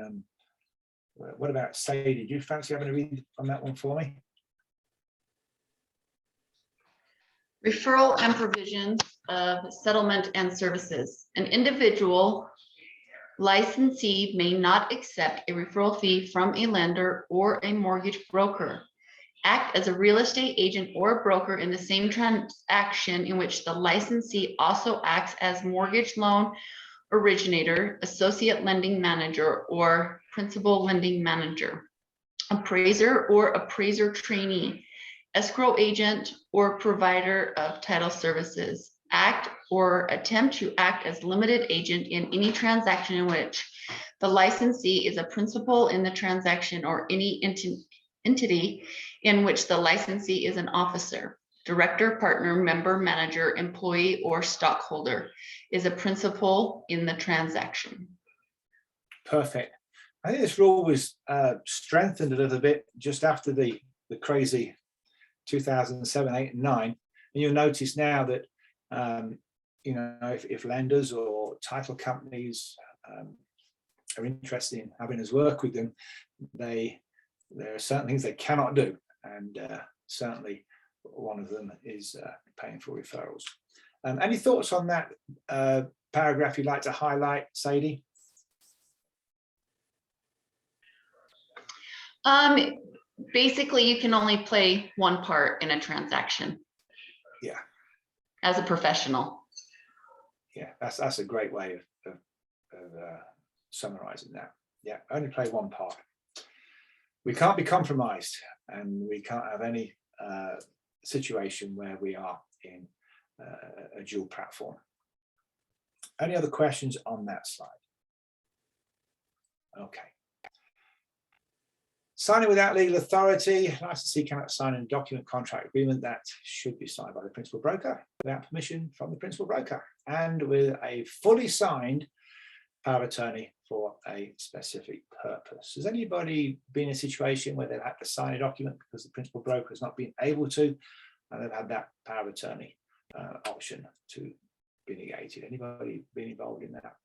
What about Sadie? Do you fancy having a read on that one for me? Referral and provisions of settlement and services. An individual licensee may not accept a referral fee from a lender or a mortgage broker, act as a real estate agent or broker in the same transaction in which the licensee also acts as mortgage loan originator, associate lending manager, or principal lending manager, appraiser or appraiser trainee, escrow agent or provider of title services, act or attempt to act as limited agent in any transaction in which the licensee is a principal in the transaction or any entity in which the licensee is an officer, director, partner, member, manager, employee, or stockholder, is a principal in the transaction. Perfect. I think this rule was strengthened a little bit just after the crazy 2007, 8, and 9. And you'll notice now that if lenders or title companies are interested in having us work with them, there are certain things they cannot do, and certainly one of them is paying for referrals. Any thoughts on that paragraph you'd like to highlight, Sadie? Basically, you can only play one part in a transaction. Yeah. As a professional. Yeah, that's a great way of summarizing that. Yeah, only play one part. We can't be compromised, and we can't have any situation where we are in a dual platform. Any other questions on that slide? Okay. Signing without legal authority. Licensee cannot sign a document, contract, agreement that should be signed by the principal broker without permission from the principal broker and with a fully signed power of attorney for a specific purpose. Has anybody been in a situation where they've had to sign a document because the principal broker has not been able to, and they've had that power of attorney option to be negated? Anybody been involved in that?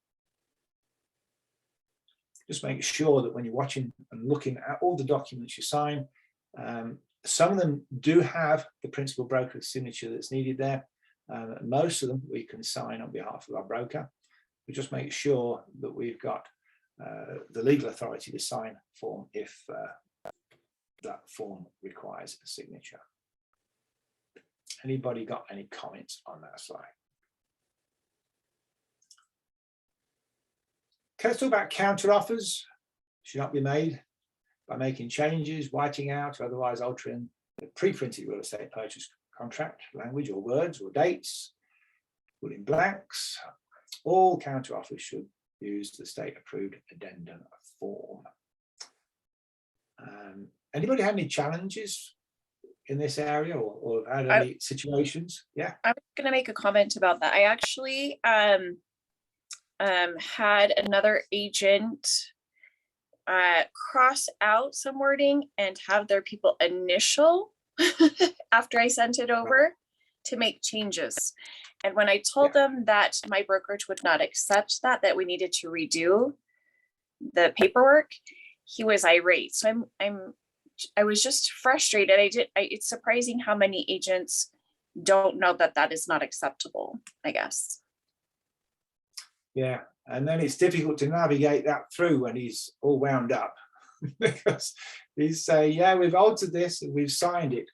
just make sure that when you're watching and looking at all the documents you sign, some of them do have the principal broker's signature that's needed there. Most of them we can sign on behalf of our broker. We just make sure that we've got the legal authority to sign form if that form requires a signature. Anybody got any comments on that slide? Okay, let's talk about counter offers. Should not be made by making changes, whiting out, or otherwise altering the pre-printed real estate purchase contract language or words or dates, putting blanks. All counter offers should use the state approved addendum form. Anybody had any challenges in this area or had any situations? Yeah. I'm going to make a comment about that. I actually had another agent cross out some wording and have their people initial after I sent it over to make changes. And when I told them that my brokerage would not accept that we needed to redo the paperwork, he was irate. So I was just frustrated. It's surprising how many agents don't know that is not acceptable, I guess. Yeah, and then it's difficult to navigate that through when he's all wound up because he's saying, yeah, we've altered this and we've signed it.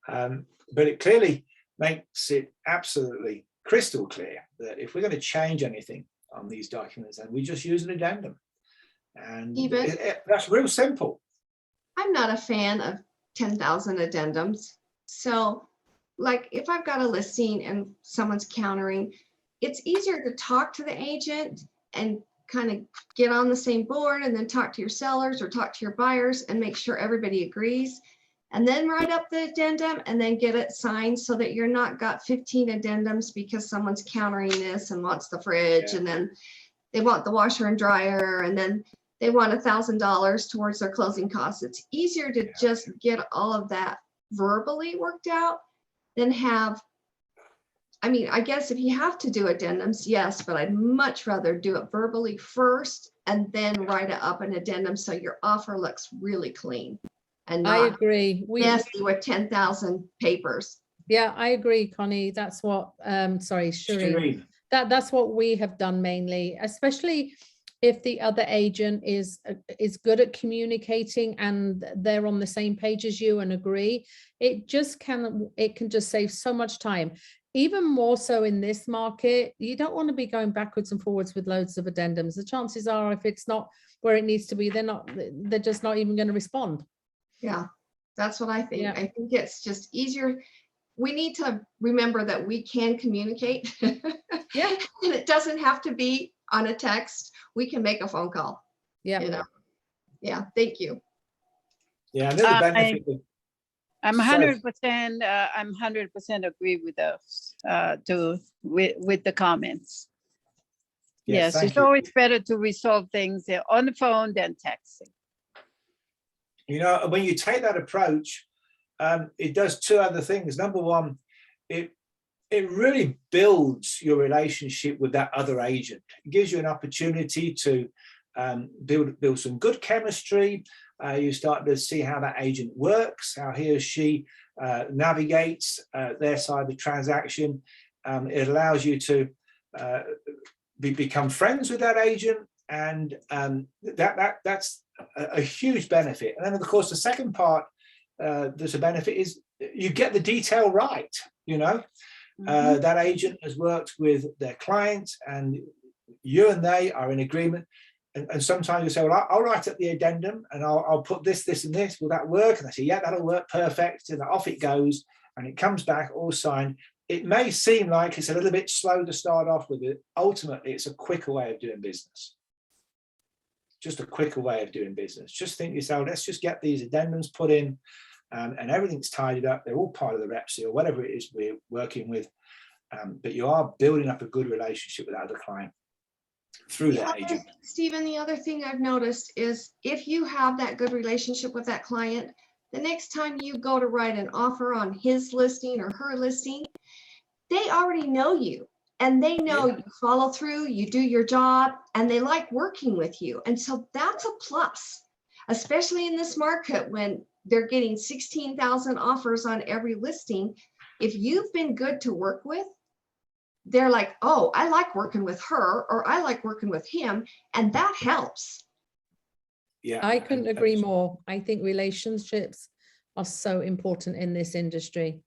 But it clearly makes it absolutely crystal clear that if we're going to change anything on these documents, then we just use an addendum. And that's real simple. I'm not a fan of 10,000 addendums. So like if I've got a listing and someone's countering, it's easier to talk to the agent and kind of get on the same board and then talk to your sellers or talk to your buyers and make sure everybody agrees. And then write up the addendum and then get it signed so that you're not got 15 addendums because someone's countering this and wants the fridge and then they want the washer and dryer and then they want $1,000 towards their closing costs. It's easier to just get all of that verbally worked out than have, I mean, I guess if you have to do addendums, yes, but I'd much rather do it verbally first and then write it up an addendum so your offer looks really clean and I not agree. messy with 10,000 papers. Yeah, I agree, Connie. That's what, sorry, Shireen. That's what we have done mainly, especially if the other agent is good at communicating and they're on the same page as you and agree. It can just save so much time. Even more so in this market, you don't want to be going backwards and forwards with loads of addendums. The chances are, if it's not where it needs to be, they're just not even going to respond. Yeah, that's what I think. Yeah. I think it's just easier. We need to remember that we can communicate. Yeah. And it doesn't have to be on a text. We can make a phone call. Yeah. You know. Yeah, thank you. Yeah, and there's a benefit of I'm 100% agree with those with the comments. Yes, it's always better to resolve things on the phone than texting. You know, when you take that approach, it does two other things. Number one, it really builds your relationship with that other agent. It gives you an opportunity to build some good chemistry. You start to see how that agent works, how he or she navigates their side of the transaction. It allows you to become friends with that agent, and that's a huge benefit. And then, of course, the second part there's a benefit is you get the detail right. You know, that agent has worked with their client, and you and they are in agreement. And sometimes you say, well, I'll write up the addendum and I'll put this, this, and this. Will that work? And I say, yeah, that'll work perfect. And off it goes, and it comes back all signed. It may seem like it's a little bit slow to start off with it. Ultimately, it's a quicker way of doing business. Just a quicker way of doing business. Just think to yourself, let's just get these addendums put in, and everything's tidied up. They're all part of the REPSI or whatever it is we're working with. But you are building up a good relationship with that other client through that agent. Stephen, the other thing I've noticed is if you have that good relationship with that client, the next time you go to write an offer on his listing or her listing, they already know you And they know Yeah. you follow through, you do your job, and they like working with you. And so that's a plus, especially in this market when they're getting 16,000 offers on every listing. If you've been good to work with, they're like, oh, I like working with her, or I like working with him, and that helps. Yeah. I couldn't and- agree more. I think relationships are so important in this industry.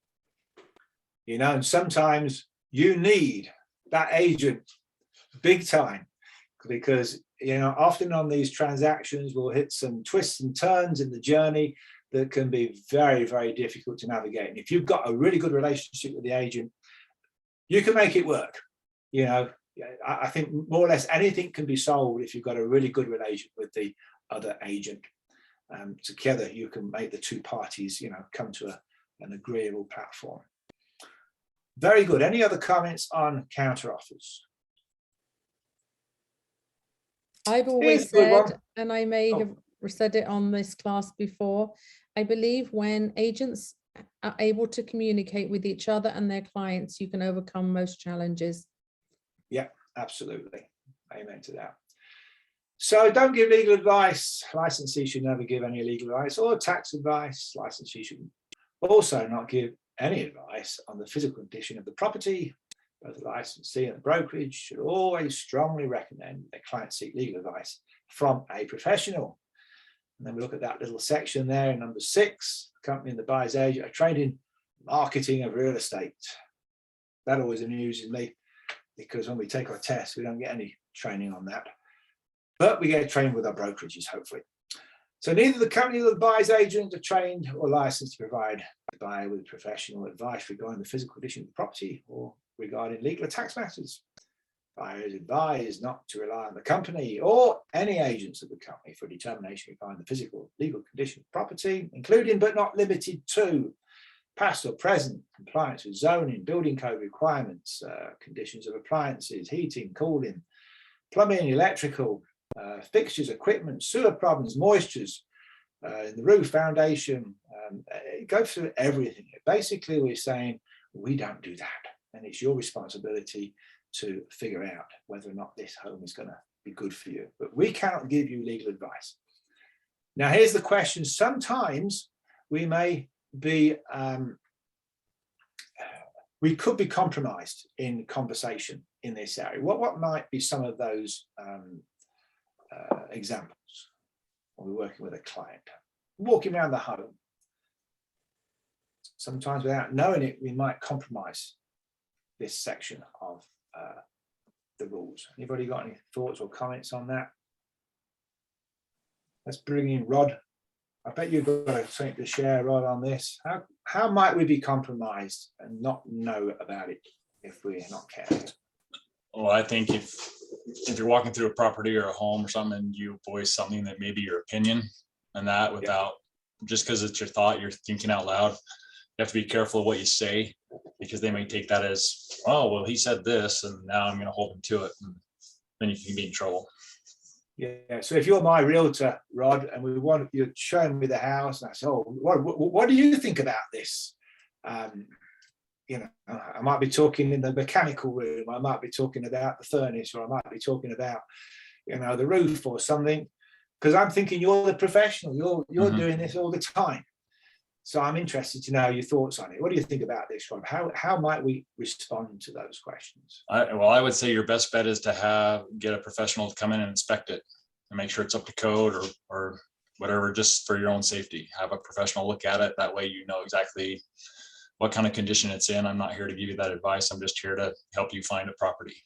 You know, and sometimes you need that agent big time, because, you know, often on these transactions we'll hit some twists and turns in the journey that can be very, very difficult to navigate. And if you've got a really good relationship with the agent, you can make it work. You know, I think more or less anything can be solved if you've got a really good relation with the other agent. Together you can make the two parties, you know, come to an agreeable platform. Very good. Any other comments on counter offers? I've Here's always a good one. said, and I may Oh. have said it on this class before, I believe when agents are able to communicate with each other and their clients, you can overcome most challenges. Yeah, absolutely. Amen to that. So don't give legal advice. Licensees should never give any legal advice or tax advice. Licensees should also not give any advice on the physical condition of the property. Both the licensee and the brokerage should always strongly recommend their clients seek legal advice from a professional. And then we look at that little section there in number 6, the company and the buyer's agent are trained in marketing of real estate. That always amuses me, because when we take our test, we don't get any training on that. But we get trained with our brokerages, hopefully. So neither the company nor the buyer's agent are trained or licensed to provide the buyer with professional advice regarding the physical condition of the property or regarding legal or tax matters. Buyer is advised not to rely on the company or any agents of the company for determination regarding the physical legal condition of property, including but not limited to past or present compliance with zoning, building code requirements, conditions of appliances, heating, cooling, plumbing, electrical, fixtures, equipment, sewer problems, moistures in the roof, foundation. It goes through everything. Basically, we're saying we don't do that, and it's your responsibility to figure out whether or not this home is going to be good for you. But we cannot give you legal advice. Now, here's the question. Sometimes we may be, we could be compromised in conversation in this area. What might be some of those examples when we're working with a client? Walking around the home. Sometimes without knowing it, we might compromise this section of the rules. Anybody got any thoughts or comments on that? Let's bring in Rod. I bet you've got something to share, Rod, on this. How might we be compromised and not know about it if we're not careful? Well, I think if you're walking through a property or a home or something and you voice something that may be your opinion and that without, just because it's your thought, you're thinking out loud, you have to be careful of what you say, because they may take that as, oh, well, he said this and now I'm going to hold him to it. And then you can be in trouble. Yeah, so if you're my realtor, Rod, and you're showing me the house, and I say, oh, what do you think about this? You know, I might be talking in the mechanical room, I might be talking about the furnace, or I might be talking about, you know, the roof or something, because I'm thinking you're the professional, you're doing this all the time. So I'm interested to know your thoughts on it. What do you think about this, Rob? How might we respond to those questions? Well, I would say your best bet is to get a professional to come in and inspect it and make sure it's up to code or whatever, just for your own safety. Have a professional look at it. That way you know exactly what kind of condition it's in. I'm not here to give you that advice. I'm just here to help you find a property.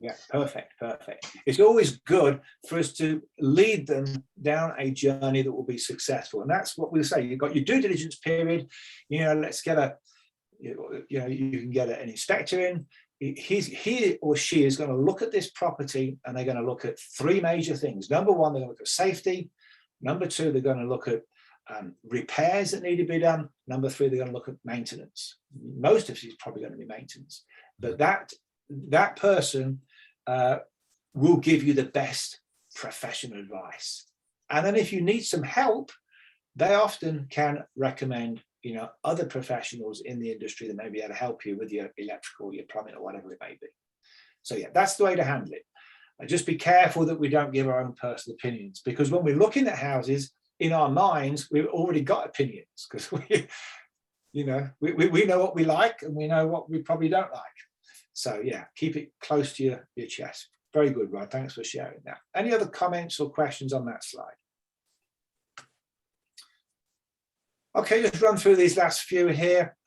Yeah, perfect. It's always good for us to lead them down a journey that will be successful. And that's what we say. You've got your due diligence period. You know, let's get you can get an inspector in. He or she is going to look at this property and they're going to look at 3 major things. Number 1, they're going to look at safety. Number 2, they're going to look at repairs that need to be done. Number 3, they're going to look at maintenance. Most of it is probably going to be maintenance. But that person will give you the best professional advice. And then if you need some help, they often can recommend you know, other professionals in the industry that may be able to help you with your electrical, your plumbing, or whatever it may be. So yeah, that's the way to handle it. Just be careful that we don't give our own personal opinions, because when we're looking at houses, in our minds, we've already got opinions, because we, you know, we know what we like and we know what we probably don't like. So yeah, keep it close to your chest. Very good, Rod. Thanks for sharing that. Any other comments or questions on that slide? Okay, just run through these last few here.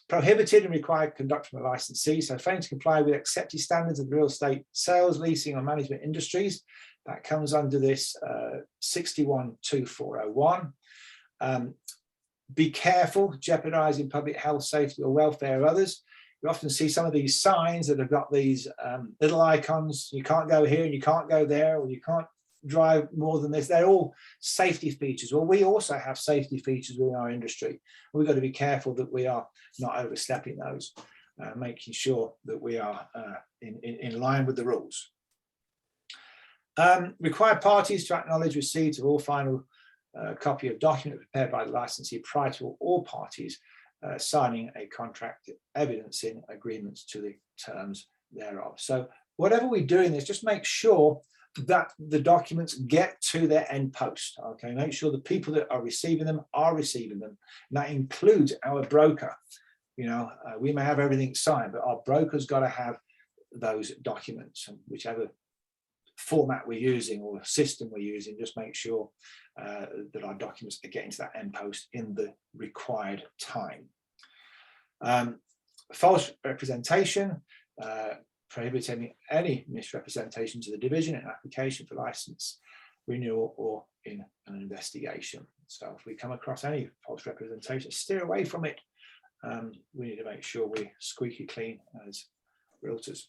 Prohibited and required conduct from a licensee. So failing to comply with accepted standards of real estate sales, leasing, or management industries. That comes under this 612401. Be careful, jeopardizing public health, safety, or welfare of others. You often see some of these signs that have got these little icons. You can't go here and you can't go there, or you can't drive more than this. They're all safety features. Well, we also have safety features within our industry. We've got to be careful that we are not overstepping those, making sure that we are in line with the rules. Require parties to acknowledge receipt of all final copy of document prepared by the licensee prior to all parties signing a contract evidencing agreements to the terms thereof. So whatever we do in this, just make sure that the documents get to their end post. Okay, make sure the people that are receiving them are receiving them. And that includes our broker. You know, we may have everything signed, but our broker's got to have those documents, and whichever format we're using or system we're using, just make sure that our documents are getting to that end post in the required time. False representation, prohibiting any misrepresentation to the division, an application for license renewal, or in an investigation. So if we come across any false representation, steer away from it. We need to make sure we're squeaky clean as realtors.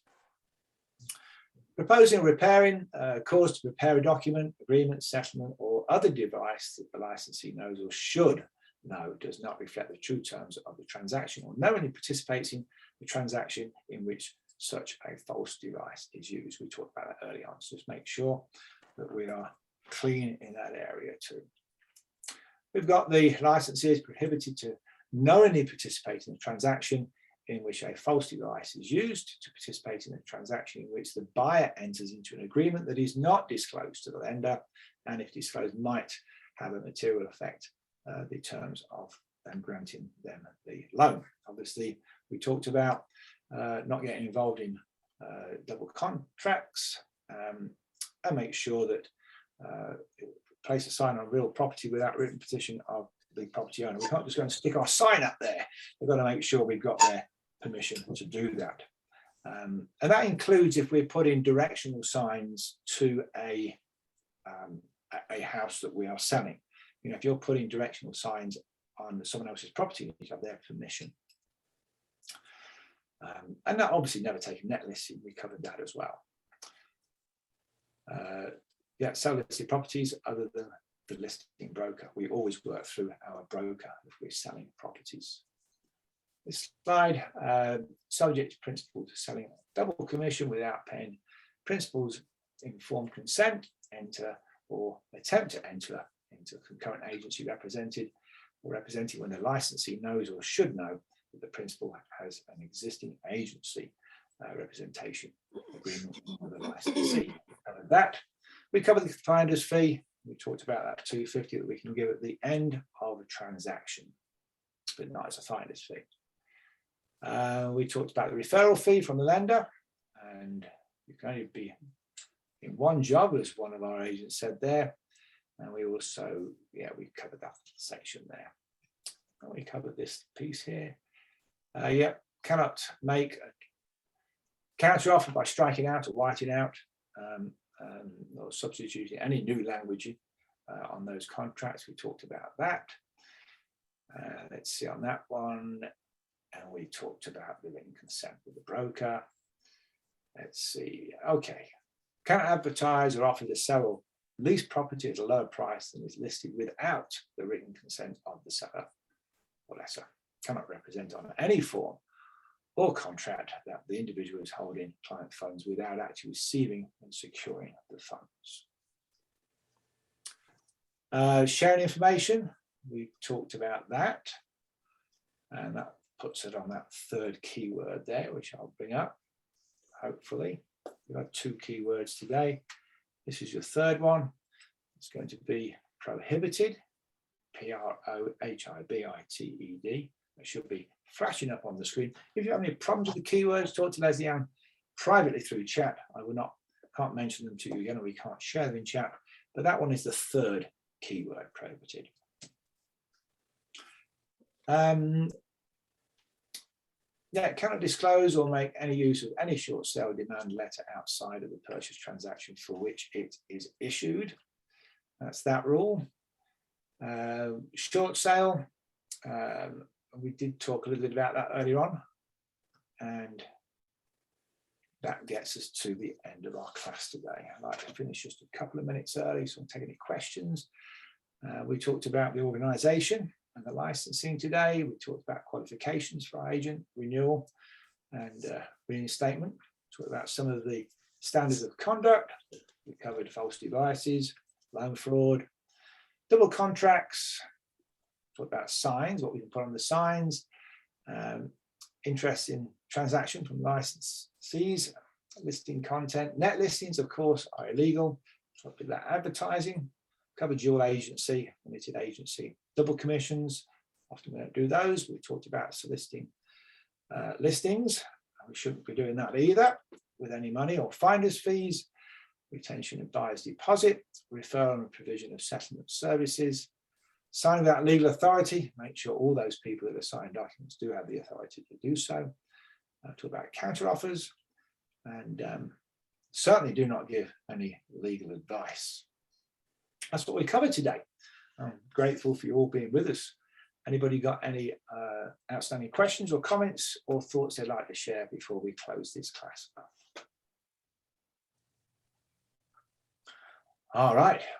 Proposing or repairing, cause to prepare a document, agreement, settlement, or other device that the licensee knows or should know does not reflect the true terms of the transaction, or knowingly participates in the transaction in which such a false device is used. We talked about that early on, so just make sure that we are clean in that area too. We've got the licensee is prohibited to knowingly participate in the transaction in which a false device is used, to participate in a transaction in which the buyer enters into an agreement that is not disclosed to the lender, and if disclosed might have a material effect the terms of them granting them the loan. Obviously, we talked about not getting involved in double contracts, and make sure that place a sign on real property without written petition of the property owner. We can't just go and stick our sign up there. We've got to make sure we've got their permission to do that. And that includes if we're putting directional signs to a house that we are selling. You know, if you're putting directional signs on someone else's property, you need to have their permission. And that obviously never taking net listing, we covered that as well. Yeah, sell listed properties other than the listing broker. We always work through our broker if we're selling properties. This slide, subject to principal to selling double commission without paying principal's informed consent, enter or attempt to enter into concurrent agency represented or representing when the licensee knows or should know that the principal has an existing agency representation agreement with the licensee. And that we covered the finder's fee. We talked about that $250 that we can give at the end of a transaction, but not as a finder's fee. We talked about the referral fee from the lender, and you can only be in one job, as one of our agents said there. And we also, yeah, we covered that section there. And we covered this piece here. Yeah, cannot make a counter offer by striking out or whiting out or substituting any new language on those contracts. We talked about that. Let's see on that one. And we talked about the written consent with the broker. Let's see. Okay. Can advertise or offer to sell or lease property at a lower price than is listed without the written consent of the seller or lesser. Cannot represent on any form or contract that the individual is holding client funds without actually receiving and securing the funds. Sharing information, we talked about that. And that puts it on that third keyword there, which I'll bring up, hopefully. We've had 2 keywords today. This is your third one. It's going to be prohibited, Prohibitted. It should be flashing up on the screen. If you have any problems with the keywords, talk to Leslie Ann privately through chat. I can't mention them to you again, or we can't share them in chat. But that one is the third keyword, prohibited. Yeah, cannot disclose or make any use of any short sale demand letter outside of the purchase transaction for which it is issued. That's that rule. Short sale, we did talk a little bit about that earlier on, and that gets us to the end of our class today. I'd like to finish just a couple of minutes early, so I'll take any questions. We talked about the organisation and the licensing today. We talked about qualifications for our agent, renewal and reinstatement. Talked about some of the standards of conduct. We covered false devices, loan fraud, double contracts. Talked about signs, what we can put on the signs, interest in transaction from licensees, listing content. Net listings, of course, are illegal. Talked about advertising. Covered dual agency, limited agency, double commissions. Often we don't do those. We talked about soliciting listings. We shouldn't be doing that either with any money or finder's fees. Retention of buyer's deposit, referral and provision of settlement services. Signing that legal authority, make sure all those people that are signing documents do have the authority to do so. Talk about counter offers, and certainly do not give any legal advice. That's what we covered today. I'm grateful for you all being with us. Anybody got any outstanding questions or comments or thoughts they'd like to share before we close this class up? All right.